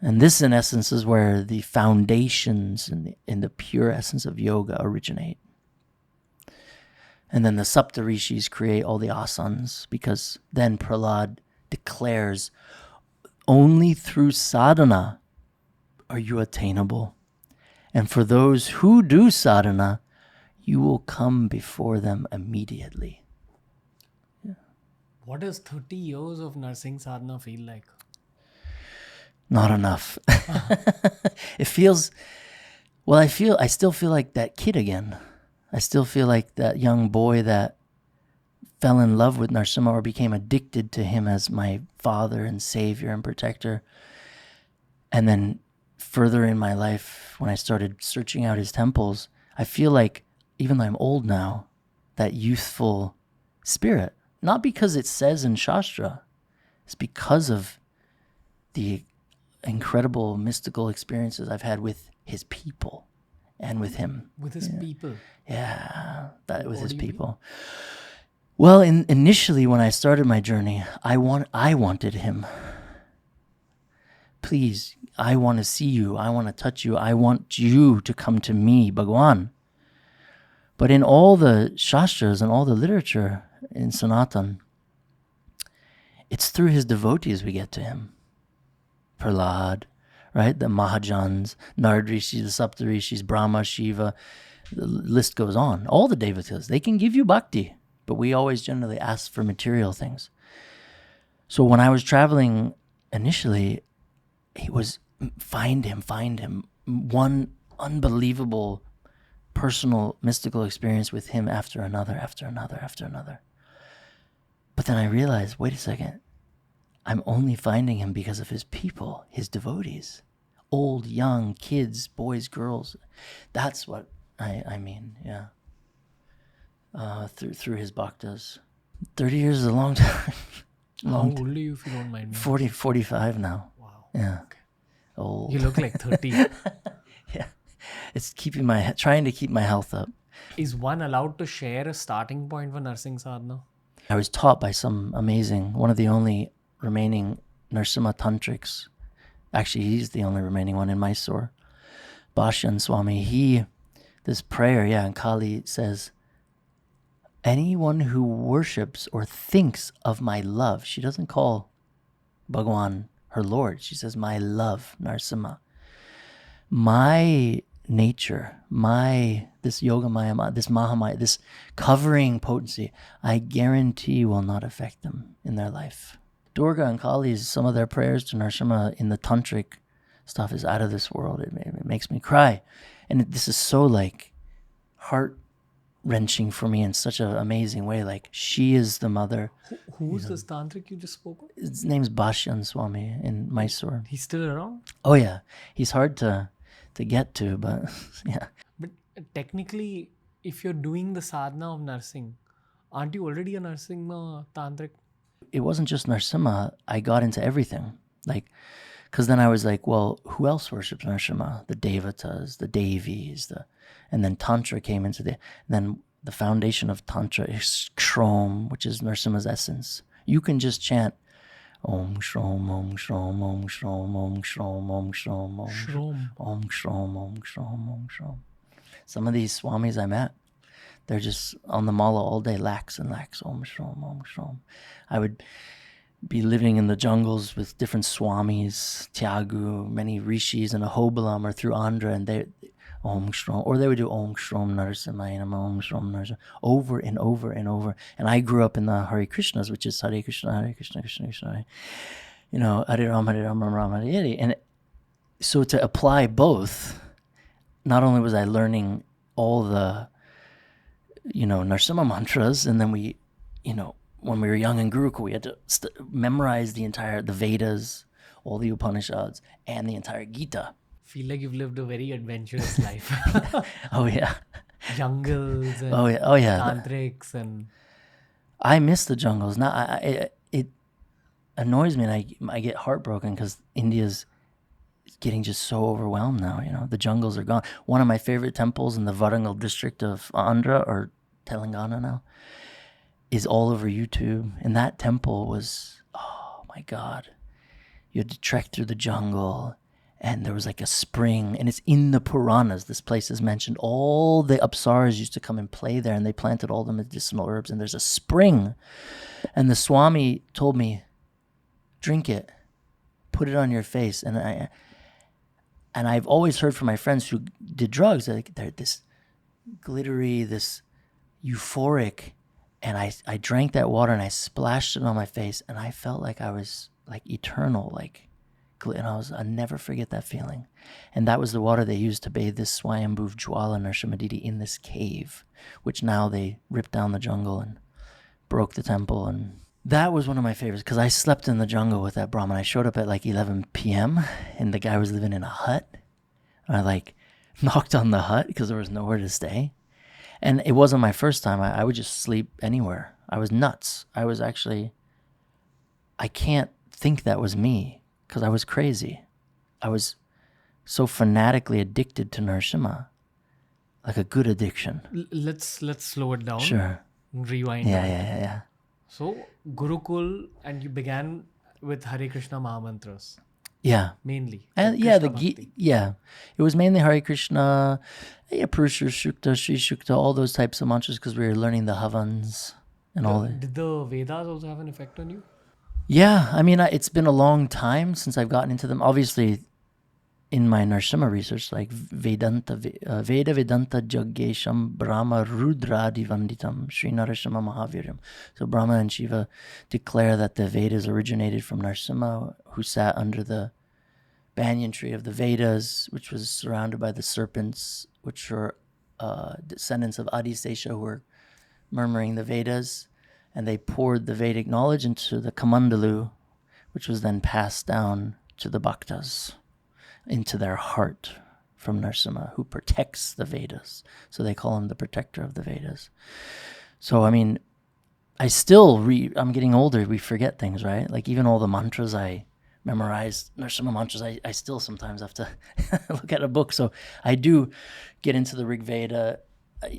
And this, in essence, is where the foundations in the pure essence of yoga originate. And then the Saptarishis create all the asanas, because then Prahlad declares, only through sadhana are you attainable. And for those who do sadhana, you will come before them immediately. Yeah. What does 30 years of nursing sadhana feel like? Not enough. It feels, I still feel like that kid again. I still feel like that young boy that fell in love with Narasimha or became addicted to him as my father and savior and protector. And then further in my life, when I started searching out his temples, I feel like, even though I'm old now, that youthful spirit, not because it says in Shastra, it's because of the incredible mystical experiences I've had with his people and with him. With his people? Yeah, with his people. Well, initially when I started my journey, I wanted him. Please, I want to see you. I want to touch you. I want you to come to me, Bhagwan. But in all the Shastras and all the literature in Sanatan, it's through his devotees we get to him. Prahlad, right? The Mahajans, Nardrishi, the Saptarishis, Brahma, Shiva, the list goes on. All the devotees, they can give you bhakti, but we always generally ask for material things. So when I was traveling initially, it was find him. One unbelievable personal mystical experience with him after another. But then I realized, wait a second, I'm only finding him because of his people, his devotees. Old, young, kids, boys, girls. That's what I mean, yeah. Through his bhaktas. 30 years is a long time. How old are you, if you don't mind me? 45 now. Wow. Yeah. Okay. Old. You look like 30. Yeah. It's trying to keep my health up. Is one allowed to share a starting point for nursing sadhana? I was taught by one of the only remaining Narasimha tantrics. Actually, he's the only remaining one in Mysore. Bhashyan Swami, this prayer, in Kali says, anyone who worships or thinks of my love, she doesn't call Bhagwan her Lord. She says, my love, Narasimha. My nature, this yoga maya, this mahamaya, this covering potency, I guarantee will not affect them in their life. Durga and Kali's, some of their prayers to Narasimha in the tantric stuff is out of this world. It makes me cry. And this is so heart-wrenching for me in such an amazing way. Like, she is the mother. Who's this tantric you just spoke of? His name's Bhashyan Swami in Mysore. He's still around? Oh, yeah. He's hard to get to, but yeah. But technically, if you're doing the sadhana of nursing, aren't you already a Narasimha tantric? It wasn't just Narasimha. I got into everything. Like Because then I was like, well, who else worships Narasimha? The Devotees, the Devis, and then Tantra came into then the foundation of Tantra is Shrom, which is Narasimha's essence. You can just chant Om Shrom, Om Shrom, Om Shrom, Om Shrom, Om Shrom, Om Shrom, Om Shrom, Om Shrom, Om Shrom. Some of these swamis I met, they're just on the mala all day, lax and lax, Om Shrom, Om Shrom. I would be living in the jungles with different swamis, Tyagu, many rishis, and Ahobilam, or through Andhra, and they Om Shrom, or they would do Om Shrom Narasimha, Om Shrom Narasimha, over and over and over. And I grew up in the Hare Krishnas, which is Hare Krishna, Krishna Krishna, Hare, Hare Ram, Ram Ram, Hare Hare. And so to apply both, not only was I learning all the, Narasimha mantras, and then we, when we were young in Gurukul, we had to memorize the Vedas, all the Upanishads, and the entire Gita. Feel like you've lived a very adventurous life. Oh yeah, Jungles and tantrics and. I miss the jungles. Now it annoys me, and I get heartbroken because India's getting just so overwhelmed now. The jungles are gone. One of my favorite temples in the Warangal district of Andhra, or Telangana now, is all over YouTube. And that temple was, oh my God. You had to trek through the jungle, and there was like a spring, and it's in the Puranas. This place is mentioned. All the Apsaras used to come and play there, and they planted all the medicinal herbs, and there's a spring. And the Swami told me, drink it, put it on your face. And I've always heard from my friends who did drugs, like they're this glittery, this euphoric, and I drank that water and I splashed it on my face, and I felt like I was like eternal, and I'll never forget that feeling. And that was the water they used to bathe this Swayambhuv Jwala Narasimha in this cave, which now they ripped down the jungle and broke the temple. And that was one of my favorites, because I slept in the jungle with that Brahmin. I showed up at like 11 p.m. and the guy was living in a hut. I knocked on the hut because there was nowhere to stay. And it wasn't my first time. I would just sleep anywhere. I was nuts. I can't think that was me, because I was crazy. I was so fanatically addicted to Narasimha, like a good addiction. Let's slow it down. Sure. Rewind. Yeah. So Gurukul, and you began with Hare Krishna Mahamantras. Yeah. Mainly. And it was mainly Hare Krishna, Purusha Shukta, Sri Shukta, all those types of mantras, because we were learning the Havans and all that. Did the Vedas also have an effect on you? Yeah, I mean, it's been a long time since I've gotten into them. Obviously, in my Narasimha research, like Vedanta, Veda Vedanta Jaggesham Brahma Rudradi Vanditam Sri Narasimha Mahaviryam. So Brahma and Shiva declare that the Vedas originated from Narasimha, who sat under the banyan tree of the Vedas, which was surrounded by the serpents, which were descendants of Adisesha, who were murmuring the Vedas. And they poured the Vedic knowledge into the Kamandalu, which was then passed down to the Bhaktas, into their heart from Narasimha, who protects the Vedas. So they call him the protector of the Vedas. So, I mean, I'm getting older, we forget things, right? Like even all the mantras I memorized, Narasimha mantras, I still sometimes have to look at a book. So I do get into the Rig Veda.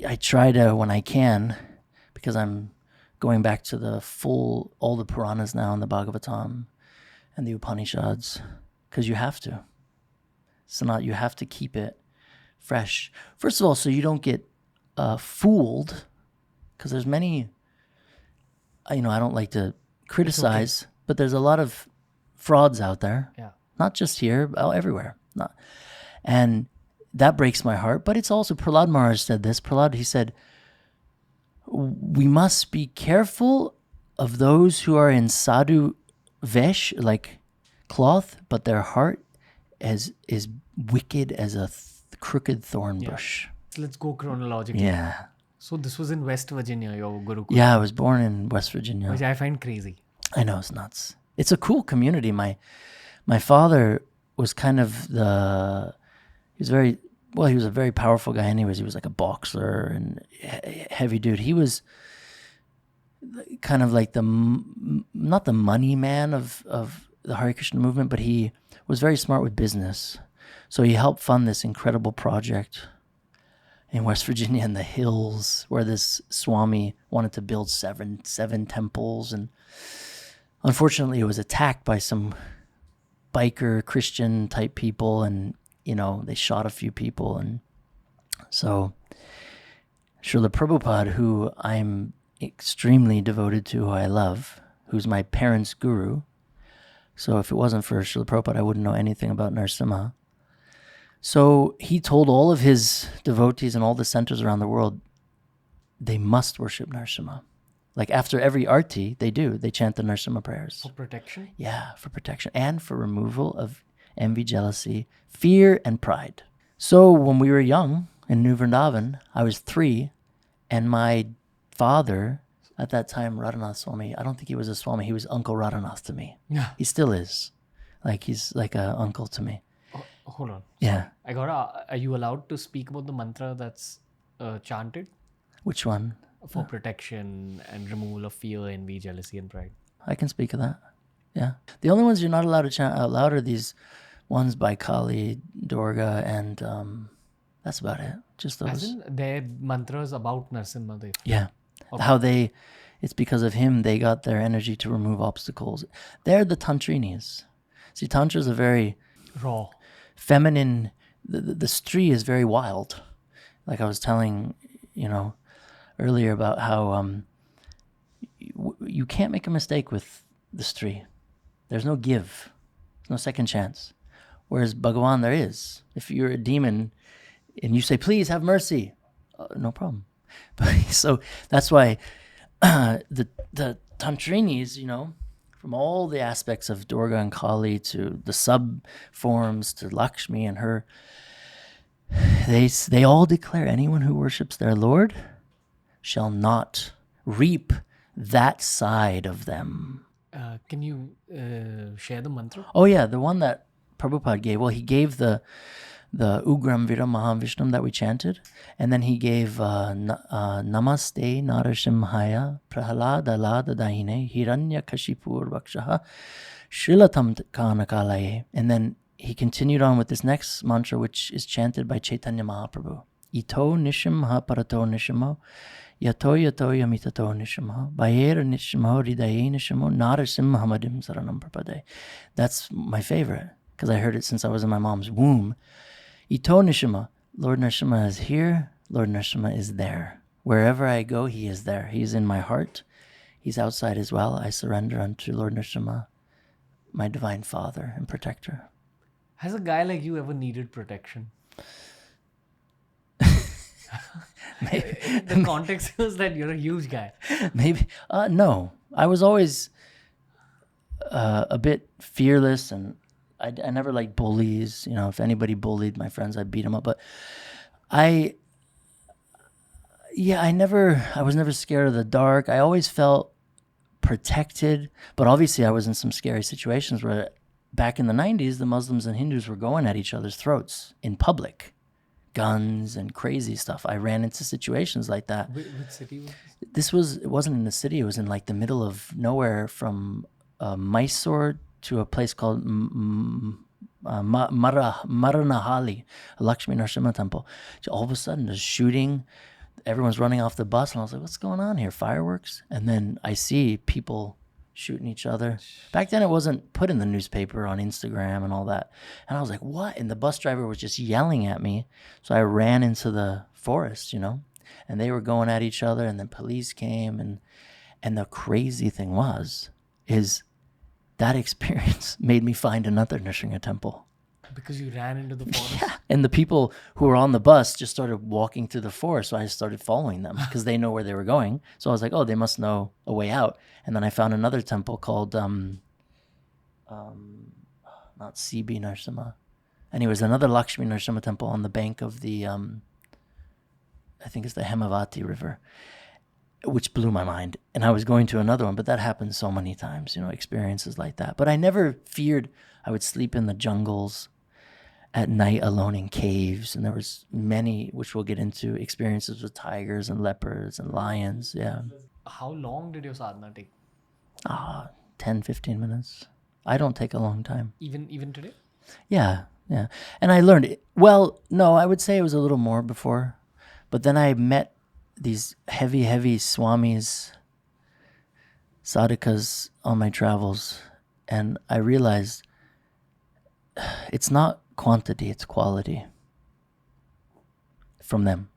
I try to, when I can, because I'm going back to all the Puranas now, and the Bhagavatam and the Upanishads, because you have to. You have to keep it fresh. First of all, so you don't get fooled, because there's many, I don't like to criticize, but there's a lot of frauds out there. Yeah. Not just here, but everywhere. And that breaks my heart. But it's also, Prahlad Maharaj said this. He said, we must be careful of those who are in sadhu vesh, like cloth, but their heart is wicked as a crooked thorn bush. So let's go chronologically. Yeah. So this was in West Virginia, your Gurukul. Yeah, I was born in West Virginia. Which I find crazy. I know, it's nuts. It's a cool community. My father was kind of he was a very powerful guy anyways. He was like a boxer and heavy dude. He was kind of like not the money man of the Hare Krishna movement, but he was very smart with business. So he helped fund this incredible project in West Virginia in the hills where this Swami wanted to build seven temples. And unfortunately, it was attacked by some biker Christian type people, and, they shot a few people. And so Srila Prabhupada, who I'm extremely devoted to, who I love, who's my parents' guru. So if it wasn't for Srila Prabhupada, I wouldn't know anything about Narasimha. So he told all of his devotees and all the centers around the world, they must worship Narasimha. Like after every arti, they chant the Narasimha prayers. For protection? Yeah, for protection and for removal of envy, jealousy, fear, and pride. So when we were young in New Vrindavan, I was 3, and my father, at that time, Radhanath Swami, I don't think he was a Swami, he was Uncle Radhanath to me. Yeah. He still is. Like, he's like an uncle to me. Oh, hold on. Yeah. Are you allowed to speak about the mantra that's chanted? Which one? For protection and removal of fear, envy, jealousy, and pride. I can speak of that. Yeah. The only ones you're not allowed to chant out loud are these ones by Kali, Durga, and that's about it. Just those. As in, they're mantras about Narasimha. Yeah. Okay. How it's because of him they got their energy to remove obstacles. They're the Tantrinis. See, Tantra is a very raw, feminine, the Stree is very wild. Like I was telling, earlier about how you can't make a mistake with the Stree. There's no give. There's no second chance. Whereas Bhagavan, there is. If you're a demon and you say, please have mercy, no problem. So that's why the Tantrinis, from all the aspects of Durga and Kali to the sub-forms to Lakshmi and her, they all declare anyone who worships their Lord shall not reap that side of them. Can you share the mantra? Oh yeah, the one that Prabhupada gave. Well, he gave the Ugram Vira Maham Vishnum that we chanted, and then he gave Namaste Narasimhaya Prahlad Dahine Hiranyakashipu Vakshaha Shrilatam Kanakalaye. And then he continued on with this next mantra, which is chanted by Chaitanya Mahaprabhu. Ito Nishimha Parato Nishimo Yato Yamitato Nishimha Bayera Nishimo Ridaye Nishimo Narasimha Hamadim Saranam Prapade. That's my favorite because I heard it since I was in my mom's womb. Ito Nishima, Lord Narasimha is here, Lord Narasimha is there. Wherever I go, he is there. He's in my heart. He's outside as well. I surrender unto Lord Narasimha, my divine father and protector. Has a guy like you ever needed protection? Maybe. The context is that you're a huge guy. Maybe. No. I was always a bit fearless, and I never liked bullies. If anybody bullied my friends, I'd beat them up. But I was never scared of the dark. I always felt protected. But obviously I was in some scary situations where back in the 90s, the Muslims and Hindus were going at each other's throats in public. Guns and crazy stuff. I ran into situations like that. Which city was this? It wasn't in the city. It was in like the middle of nowhere from Mysore to a place called Maranahali, a Lakshmi Narasimha temple. So all of a sudden there's shooting. Everyone's running off the bus. And I was like, what's going on here? Fireworks? And then I see people shooting each other. Back then it wasn't put in the newspaper on Instagram and all that. And I was like, what? And the bus driver was just yelling at me. So I ran into the forest, and they were going at each other, and then police came. And the crazy thing is that experience made me find another Narasimha temple. Because you ran into the forest? Yeah. And the people who were on the bus just started walking through the forest. So I started following them because they know where they were going. So I was like, oh, they must know a way out. And then I found another temple called, not CB Narasimha. Anyways, another Lakshmi Narasimha temple on the bank of the, I think it's the Hemavati River, which blew my mind. And I was going to another one, but that happened so many times, experiences like that. But I never feared. I would sleep in the jungles at night alone in caves. And there was many, which we'll get into, experiences with tigers and leopards and lions. Yeah. How long did your sadhana take? 10, 15 minutes. I don't take a long time. Even today? Yeah, yeah. And I learned it. Well, no, I would say it was a little more before. But then I met these heavy, heavy swamis, sadhakas on my travels. And I realized it's not quantity, it's quality from them.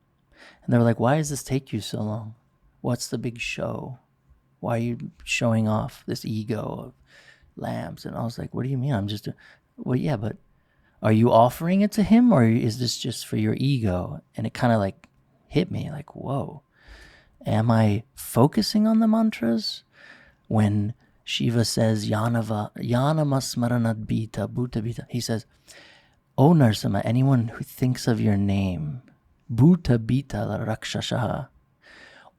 And they were like, why does this take you so long? What's the big show? Why are you showing off this ego of lamps? And I was like, what do you mean? I'm just, well, yeah, but are you offering it to him, or is this just for your ego? And it kind of like hit me like, whoa, am I focusing on the mantras? When Shiva says, Yanama smaranad bhita, bhuta bhita, he says, O Narasimha, anyone who thinks of your name, bhuta bhita rakshashaha,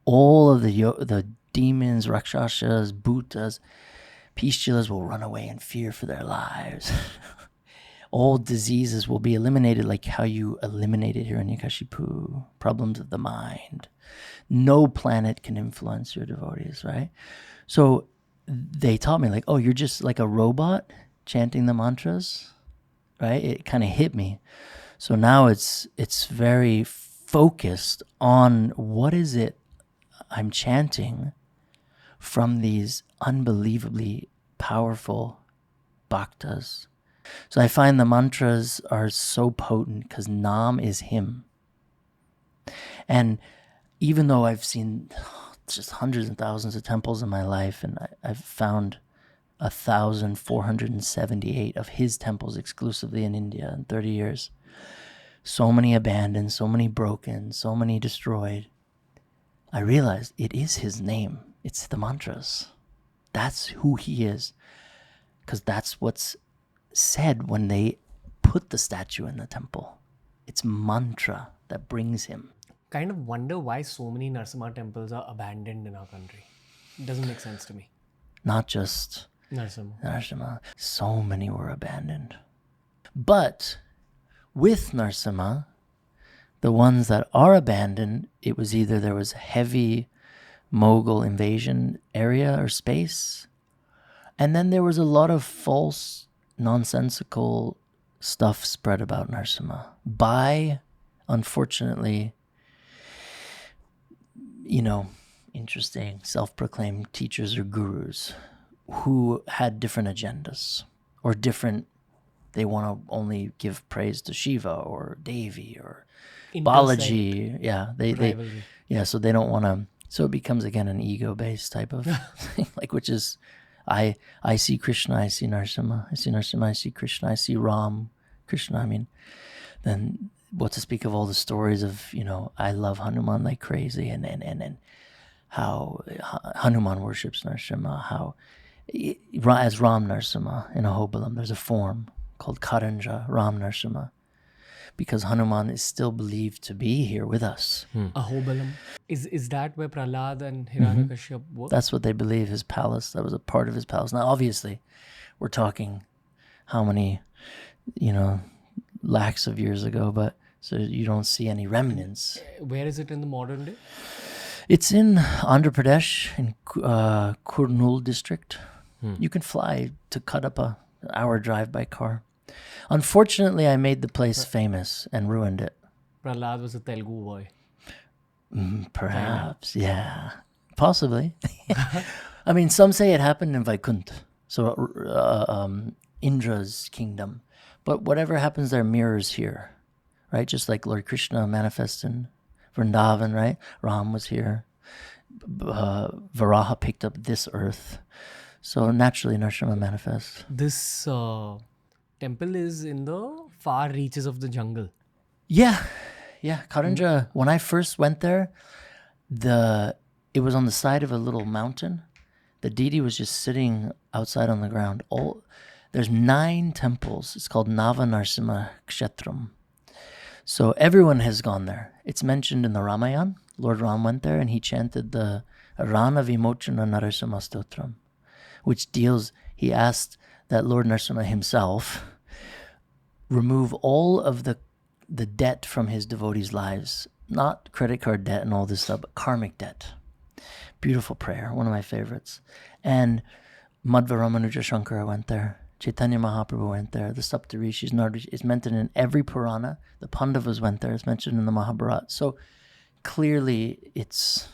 all of the demons, rakshasas, bhutas, pistulas will run away in fear for their lives. All diseases will be eliminated like how you eliminated Hiranyakashipu, problems of the mind. No planet can influence your devotees, right? So they taught me like, oh, you're just like a robot chanting the mantras, right? It kind of hit me. So now it's very focused on what is it I'm chanting from these unbelievably powerful bhaktas. So I find the mantras are so potent because Nam is him. And even though I've seen just hundreds and thousands of temples in my life, and I've found 1,478 of his temples exclusively in India in 30 years. So many abandoned, so many broken, so many destroyed. I realized it is his name. It's the mantras. That's who he is. Because that's what's said when they put the statue in the temple. It's mantra that brings him. Kind of wonder why so many Narasimha temples are abandoned in our country. It doesn't make sense to me. Not just Narasimha. So many were abandoned. But with Narasimha, the ones that are abandoned, it was either there was heavy Mughal invasion area or space, and then there was a lot of false, nonsensical stuff spread about Narasimha by, unfortunately, interesting self-proclaimed teachers or gurus who had different agendas or they want to only give praise to Shiva or Devi or Balaji. Yeah, so they don't want to. So it becomes again an ego-based type of thing, like, which is, I see Krishna, I see Narasimha, I see Narasimha, I see Krishna, I see Ram, Krishna. I mean, then what to speak of all the stories of, I love Hanuman like crazy, and how Hanuman worships Narasimha, how as Ram Narasimha in Ahobilam, there's a form called Karanja, Ram Narasimha, because Hanuman is still believed to be here with us. Ahobilam. Is that where Prahlad and Hiranyakashipu were? That's what they believe, his palace. That was a part of his palace. Now, obviously, we're talking how many, lakhs of years ago, but so you don't see any remnants. Where is it in the modern day? It's in Andhra Pradesh, in Kurnool district. You can fly to cut up an hour drive by car. Unfortunately, I made the place famous and ruined it. Prahlad was a Telugu boy. Perhaps, yeah. Possibly. I mean, some say it happened in Vaikuntha, so Indra's kingdom. But whatever happens there mirrors here, right? Just like Lord Krishna manifests in Vrindavan, right? Ram was here. Varaha picked up this earth. So naturally, Narasimha manifests. This temple is in the far reaches of the jungle. Yeah. Karanja, when I first went there, it was on the side of a little mountain. The deity was just sitting outside on the ground. There's 9 temples. It's called Nava Narsimha Kshetram. So everyone has gone there. It's mentioned in the Ramayana. Lord Ram went there and he chanted the Rana Vimochana Narasimha Stotram, which he asked that Lord Narasimha himself remove all of the debt from his devotees' lives, not credit card debt and all this stuff, but karmic debt. Beautiful prayer, one of my favorites. And Madhva Ramanuja Shankara went there Chaitanya Mahaprabhu went there. The Saptarishis, Nardish, is mentioned in every Purana. The Pandavas went there. It's mentioned in the Mahabharata. So clearly it's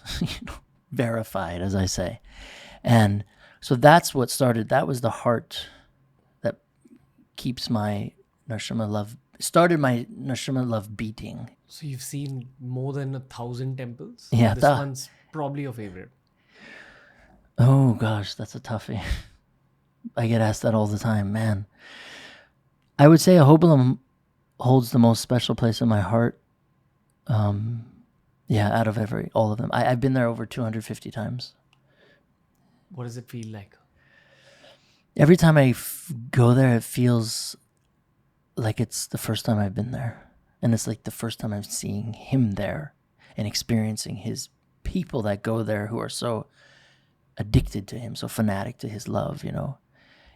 verified, as I say. And so that's what started. That was the heart that keeps my Narasimha love, started my Narasimha love beating. So you've seen more than 1,000 temples? Yeah. This one's probably your favorite. Oh gosh, that's a toughie. I get asked that all the time, man. I would say Ahobilam holds the most special place in my heart. Out of all of them. I've been there over 250 times. What does it feel like? Every time I go there, it feels like it's the first time I've been there. And it's like the first time I'm seeing him there and experiencing his people that go there who are so addicted to him, so fanatic to his love,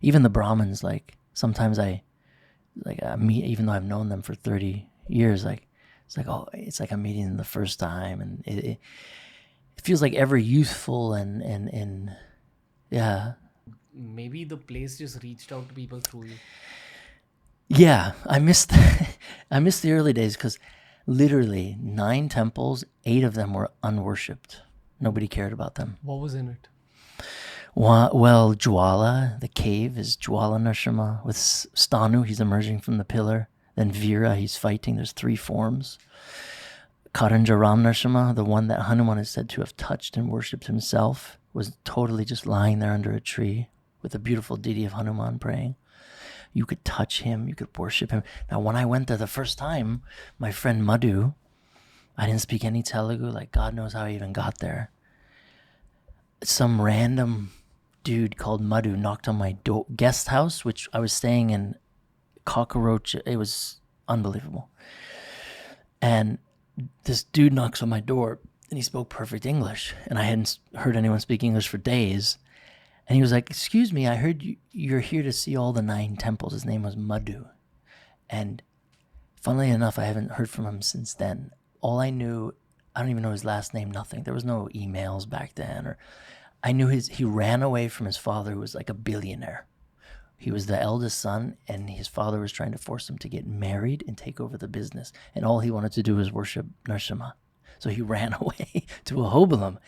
Even the Brahmins, like, sometimes I meet, even though I've known them for 30 years, it's like I'm meeting them the first time. And it feels like ever youthful and yeah. Maybe the place just reached out to people through you. Yeah, I missed I missed the early days because literally 9 temples, 8 of them were unworshipped. Nobody cared about them. What was in it? Well, Jwala, the cave, is Jwala Narasimha. With Stanu, he's emerging from the pillar. Then Veera, he's fighting. There's 3 forms. Karanja Ram Narasimha, the one that Hanuman is said to have touched and worshipped himself, was totally just lying there under a tree with a beautiful deity of Hanuman praying. You could touch him, you could worship him. Now, when I went there the first time, my friend Madhu, I didn't speak any Telugu, like God knows how I even got there. Some random dude called Madhu knocked on my guest house, which I was staying in. Cockroach, it was unbelievable. And this dude knocks on my door, and he spoke perfect English, and I hadn't heard anyone speak English for days. And he was like, "Excuse me, I heard you're here to see all the 9 temples." His name was Madhu. And funnily enough, I haven't heard from him since then. All I knew, I don't even know his last name, nothing. There was no emails back then. I knew he ran away from his father, who was like a billionaire. He was the eldest son, and his father was trying to force him to get married and take over the business. And all he wanted to do was worship Narasimha. So he ran away to Ahobilam.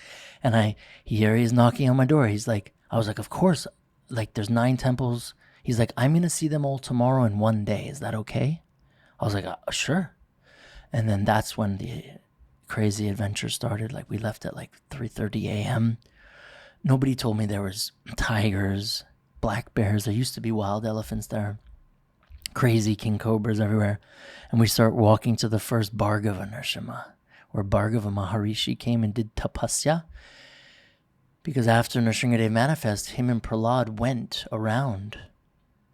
And here he is knocking on my door. I was like, of course, like there's 9 temples. He's like, I'm going to see them all tomorrow in one day. Is that okay? I was like, sure. And then that's when the crazy adventure started. Like we left at like 3:30 a.m. Nobody told me there was tigers, black bears. There used to be wild elephants there. Crazy king cobras everywhere. And we start walking to the first Bhargava Narasimha, where Bhargava Maharishi came and did Tapasya. Because after Nrsimhadev manifest, him and Prahlad went around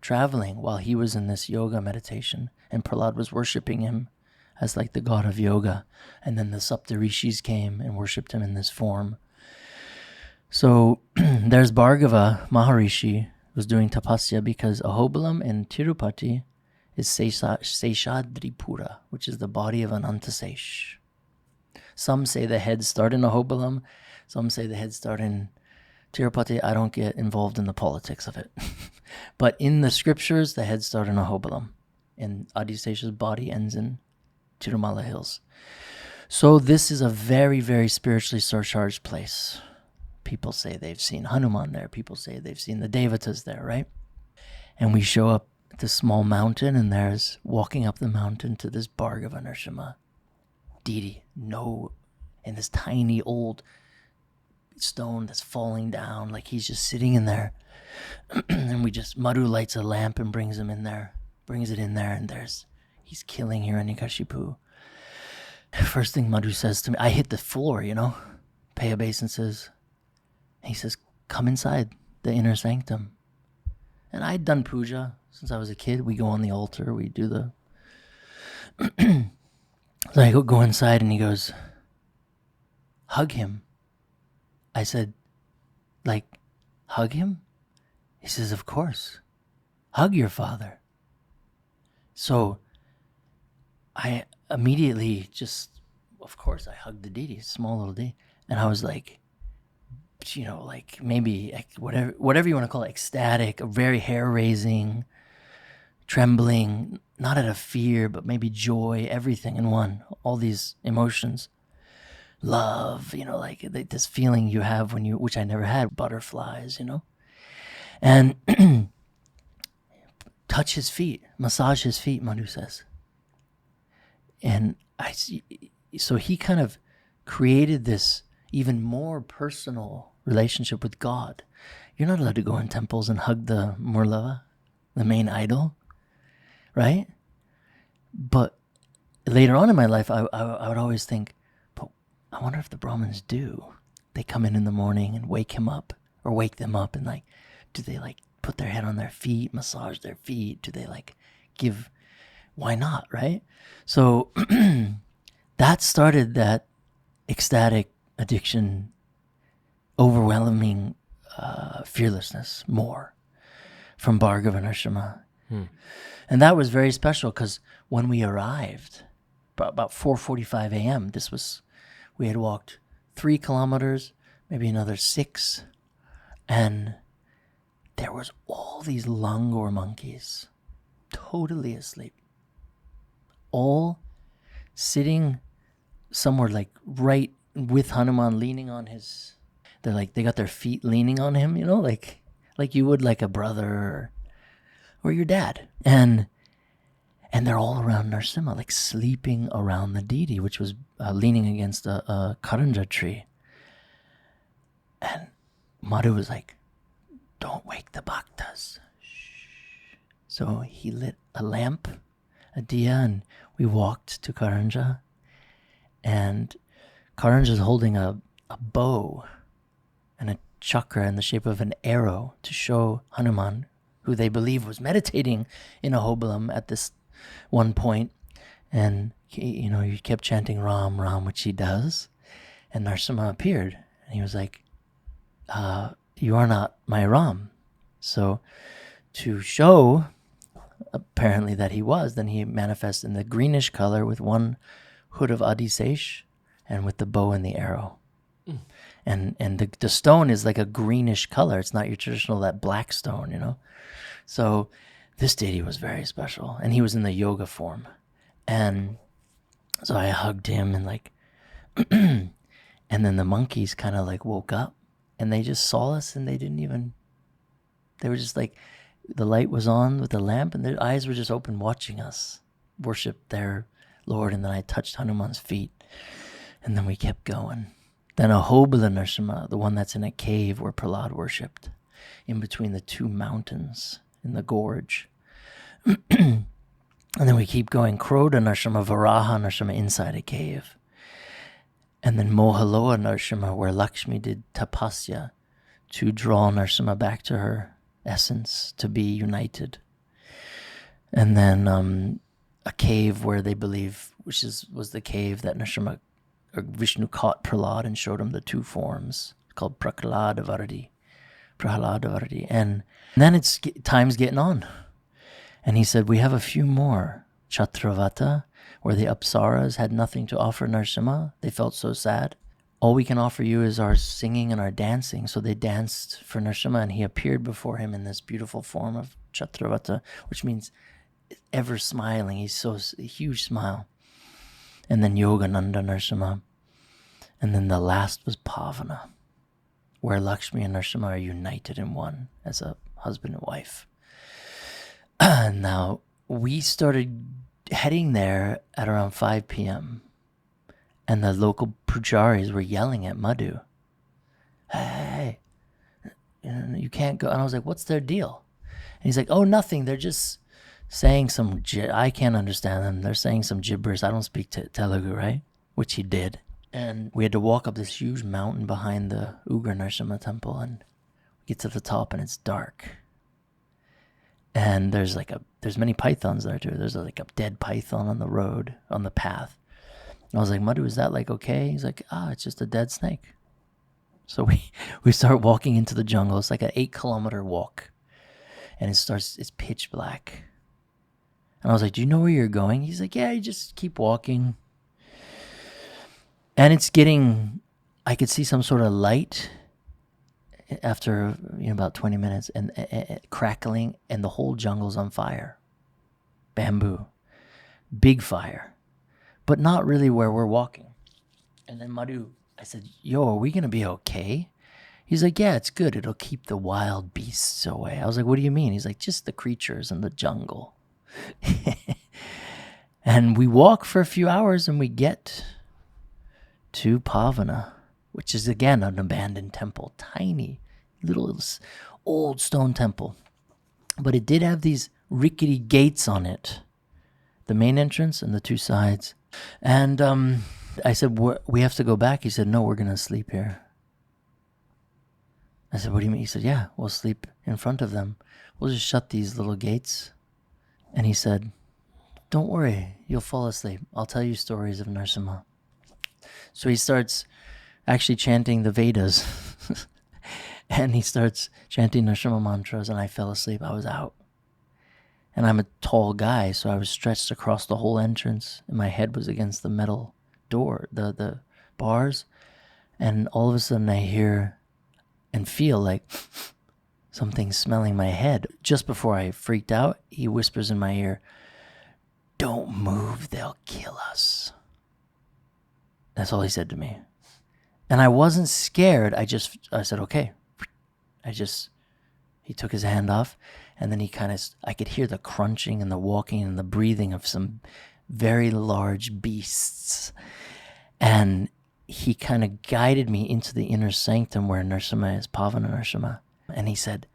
traveling while he was in this yoga meditation. And Prahlad was worshipping him as like the god of yoga. And then the Saptarishis came and worshipped him in this form. So there's Bhargava Maharishi was doing Tapasya because Ahobilam and Tirupati is Seshadripura, which is the body of Anantasesh. Some say the heads start in Ahobilam. Some say the heads start in Tirupati. I don't get involved in the politics of it. But in the scriptures, the heads start in Ahobilam. And Adisesha's body ends in Tirumala Hills. So this is a very, very spiritually surcharged place. People say they've seen Hanuman there. People say they've seen the Devotees there, right? And we show up at this small mountain, and there's walking up the mountain to this Bhargava Narasimha deity. And this tiny old stone that's falling down, like he's just sitting in there. And Madhu lights a lamp and brings it in there, and he's killing Hiranyakashipu. First thing Madhu says to me, I hit the floor, pay obeisance. He says, come inside the inner sanctum. And I'd done puja since I was a kid. We go on the altar, we do the... So I go inside, and he goes, hug him. I said, hug him? He says, of course. Hug your father. So I immediately of course, I hugged the deity, small little deity. And I was like, like maybe whatever you want to call it, ecstatic, very hair-raising, trembling, not out of fear, but maybe joy, everything in one, all these emotions. Love, like this feeling you have which I never had, butterflies, and touch his feet, massage his feet, Madhu says. And so he kind of created this even more personal relationship with God. You're not allowed to go in temples and hug the Murlava, the main idol, right? But later on in my life, I would always think, but I wonder if the Brahmins do. They come in the morning and wake him up or wake them up, and like, do they like put their head on their feet, massage their feet? Do they like give? Why not, right? So that started that ecstatic addiction, overwhelming fearlessness more from Bhargava Narasimha. And that was very special because when we arrived, about 4:45 a.m., we had walked 3 kilometers, maybe another 6, and there was all these langur monkeys, totally asleep, all sitting somewhere like right with Hanuman, leaning on his. They got their feet leaning on him, like you would like a brother or your dad, and they're all around Narasimha, like sleeping around the deity, which was leaning against a karanja tree. And Madhu was like, "Don't wake the bhaktas." Shh. So he lit a lamp, a diya, and we walked to Karanja. And Karanja's holding a bow and a chakra in the shape of an arrow to show Hanuman, who they believe was meditating in Ahobilam at this one point. And he kept chanting Ram, Ram, which he does. And Narasimha appeared, and he was like, "You are not my Ram." So to show apparently that he was, then he manifests in the greenish color with one hood of Adisesh and with the bow and the arrow. And the stone is like a greenish color. It's not your traditional, that black stone, So this deity was very special, and he was in the yoga form. And so I hugged him and like, and then the monkeys kind of like woke up and they just saw us, and they were just like, the light was on with the lamp and their eyes were just open watching us worship their Lord. And then I touched Hanuman's feet, and then we kept going. Then Ahobilam Narasimha, the one that's in a cave where Prahlad worshipped, in between the 2 mountains in the gorge. And then we keep going. Kroda Narasimha, Varaha Narasimha inside a cave. And then Mohaloa Narasimha, where Lakshmi did Tapasya to draw Narasimha back to her essence, to be united. And then a cave where they believe, which was the cave that Vishnu caught Prahlad and showed him the 2 forms, called Prahladavaradi. And then time's getting on. And he said, we have a few more. Chatravata, where the Apsaras had nothing to offer Narasimha. They felt so sad. All we can offer you is our singing and our dancing. So they danced for Narasimha, and he appeared before him in this beautiful form of Chatravata, which means ever smiling. He's a huge smile. And then Yogananda Narasimha. And then the last was Pavana, where Lakshmi and Narasimha are united in one as a husband and wife. Now, we started heading there at around 5 p.m. And the local pujaris were yelling at Madhu, "Hey, you can't go." And I was like, "What's their deal?" And he's like, "Oh, nothing. They're just saying some, I can't understand them. They're saying some gibberish. I don't speak Telugu, right?" Which he did. And we had to walk up this huge mountain behind the Ugra Narasimha temple, and we get to the top and it's dark. And there's many pythons there too. There's like a dead python on the road, on the path. And I was like, "Madhu, is that like okay?" He's like, "It's just a dead snake." So we start walking into the jungle. It's like an 8-kilometer walk. And it's pitch black. And I was like, "Do you know where you're going?" He's like, "Yeah, you just keep walking." And I could see some sort of light after about 20 minutes, and crackling, and the whole jungle's on fire. Bamboo. Big fire. But not really where we're walking. And then Madhu, I said, yo, are we going to be okay? He's like, yeah, it's good. It'll keep the wild beasts away. I was like, what do you mean? He's like, just the creatures in the jungle. And we walk for a few hours and we get to Pavana, which is, again, an abandoned temple. Tiny, little old stone temple. But it did have these rickety gates on it. The main entrance and the two sides. And I said, we have to go back. He said, no, we're going to sleep here. I said, what do you mean? He said, yeah, we'll sleep in front of them. We'll just shut these little gates. And he said, don't worry, you'll fall asleep. I'll tell you stories of Narasimha. So he starts actually chanting the Vedas. And he starts chanting Narasimha Mantras, and I fell asleep. I was out. And I'm a tall guy, so I was stretched across the whole entrance, and my head was against the metal door, the bars. And all of a sudden I hear and feel like something smelling my head. Just before I freaked out, he whispers in my ear, don't move, they'll kill us. That's all he said to me. And I wasn't scared. I said, okay. He took his hand off, and then I could hear the crunching and the walking and the breathing of some very large beasts. And he kind of guided me into the inner sanctum where Narasimha is, Pavana Narasimha. And he said,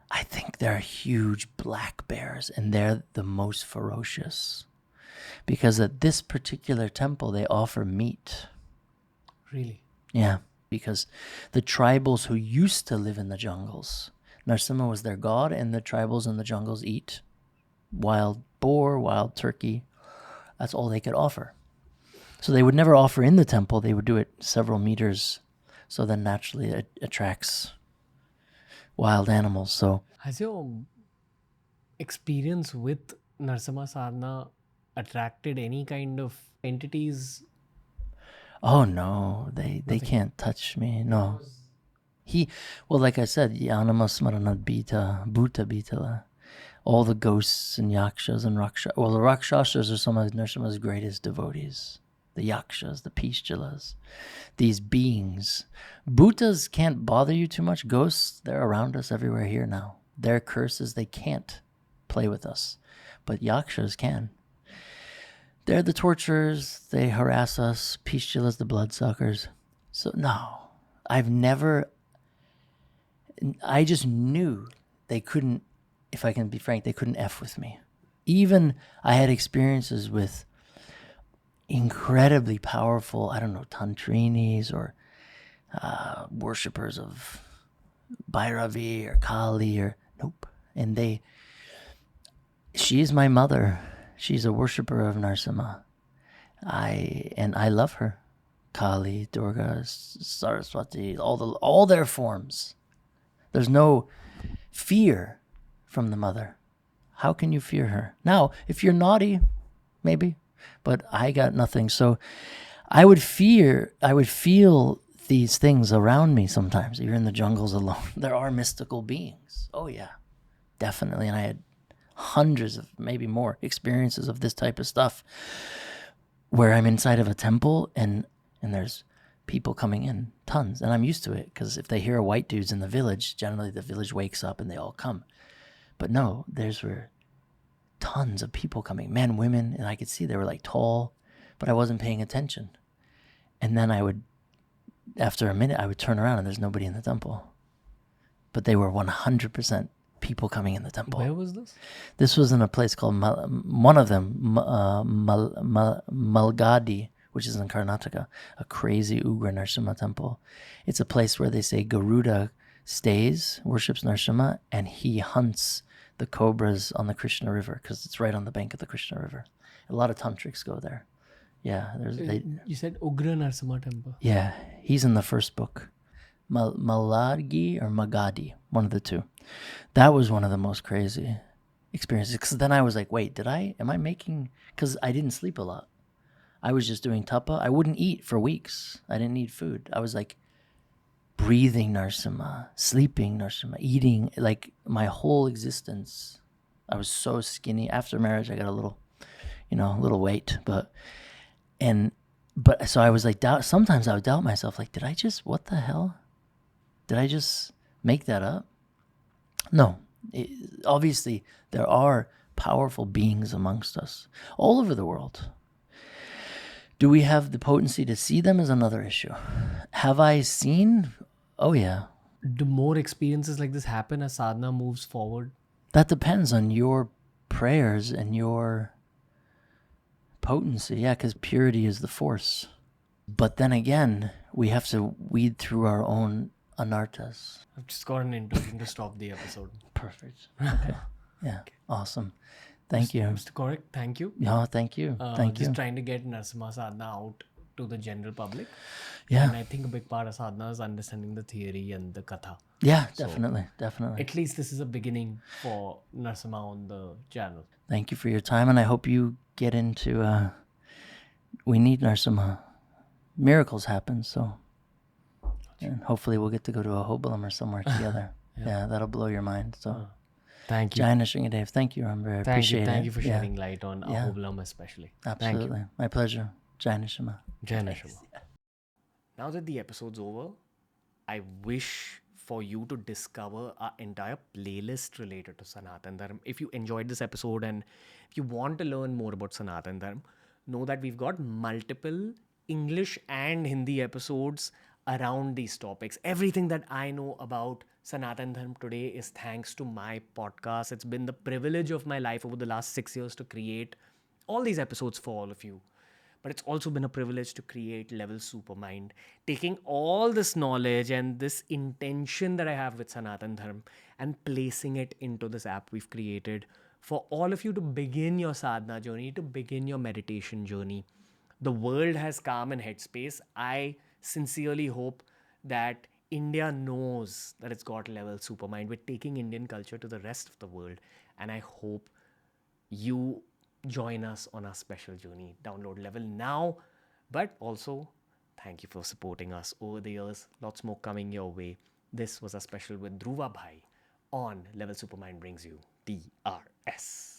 I think they're huge black bears, and they're the most ferocious. Because at this particular temple, they offer meat. Really? Yeah, because the tribals who used to live in the jungles, Narasimha was their god, and the tribals in the jungles eat wild boar, wild turkey. That's all they could offer. So they would never offer in the temple. They would do it several meters. So then naturally it attracts wild animals. So has your experience with Narasimha Sadhana attracted any kind of entities? Oh no, they can't touch me. No. Like I said, Yanama Smarana Bhuta Bitala. All the ghosts and yakshas and rakshas. Well, the rakshasas are some of Narasimha's greatest devotees. The yakshas, the pishchalas, these beings. Bhutas can't bother you too much. Ghosts, they're around us everywhere here now. Their curses, they can't play with us. But yakshas can. They're the torturers. They harass us. Pishchalas, the bloodsuckers. So, no. I just knew they couldn't, if I can be frank, they couldn't F with me. Even I had experiences with incredibly powerful, tantrinis or worshippers of Bhairavi or Kali or nope. And she is my mother. She's a worshipper of Narasimha. I love her. Kali, Durga, Saraswati, all their forms. There's no fear from the mother. How can you fear her? Now, if you're naughty, maybe, but I got nothing. So I would feel these things around me sometimes. You're in the jungles alone. There are mystical beings. Oh yeah, definitely. And I had hundreds of, maybe more, experiences of this type of stuff where I'm inside of a temple and there's people coming in, tons. And I'm used to it because if they hear a white dude's in the village, generally the village wakes up and they all come. But no, were tons of people coming, men, women, and I could see they were like tall, but I wasn't paying attention. And then after a minute, I would turn around and there's nobody in the temple. But they were 100% people coming in the temple. Where was this? This was in a place called, one of them, Malgadi, which is in Karnataka, a crazy Ugra Narasimha temple. It's a place where they say Garuda stays, worships Narasimha, and he hunts the cobras on the Krishna River because it's right on the bank of the Krishna River. A lot of tantrics go there. Yeah. You said Ugra Narasimha temple. Yeah. He's in the first book. Malgadi or Magadi, one of the two. That was one of the most crazy experiences. Because then I was like, wait, because I didn't sleep a lot. I was just doing tapa. I wouldn't eat for weeks. I didn't eat food. I was like breathing Narasimha, sleeping Narasimha, eating, like my whole existence. I was so skinny. After marriage, I got a little weight, but so I was like, sometimes I would doubt myself, like, what the hell? Did I just make that up? No. Obviously, there are powerful beings amongst us all over the world. Do we have the potency to see them is another issue. Have I seen? Oh, yeah. Do more experiences like this happen as sadhana moves forward? That depends on your prayers and your potency. Yeah, because purity is the force. But then again, we have to weed through our own anartas. I've just got an intuition to stop the episode. Perfect. Okay. Yeah. Awesome. Thank you. Mr. Gorrick, thank you. Yeah, thank you. Thank you. Just trying to get Narasimha sadhana out to the general public. Yeah. And I think a big part of sadhana is understanding the theory and the katha. Yeah, definitely. Definitely. At least this is a beginning for Narasimha on the channel. Thank you for your time, and I hope you get into, we need Narasimha. Miracles happen, so. And hopefully we'll get to go to Ahobilam or somewhere together. Yeah, that'll blow your mind. So. Thank you. Jai Nishingadev. Thank you, Ranveer. I appreciate it. Thank you for shedding light on Ahobilam especially. Absolutely. Thank you. My pleasure. Jai Nishima. Jai Narasimha. Now that the episode's over, I wish for you to discover our entire playlist related to Sanatan Dharma. If you enjoyed this episode and if you want to learn more about Sanatan Dharma, know that we've got multiple English and Hindi episodes around these topics. Everything that I know about Sanatan Dharma today is thanks to my podcast. It's been the privilege of my life over the last 6 years to create all these episodes for all of you. But it's also been a privilege to create Level Supermind, taking all this knowledge and this intention that I have with Sanatan Dharma and placing it into this app we've created for all of you to begin your sadhana journey, to begin your meditation journey. The world has calm and headspace. I sincerely hope that India knows that it's got Level Supermind. We're taking Indian culture to the rest of the world. And I hope you join us on our special journey. Download Level now. But also, thank you for supporting us over the years. Lots more coming your way. This was a special with Dhruva Bhai on Level Supermind brings you TRS.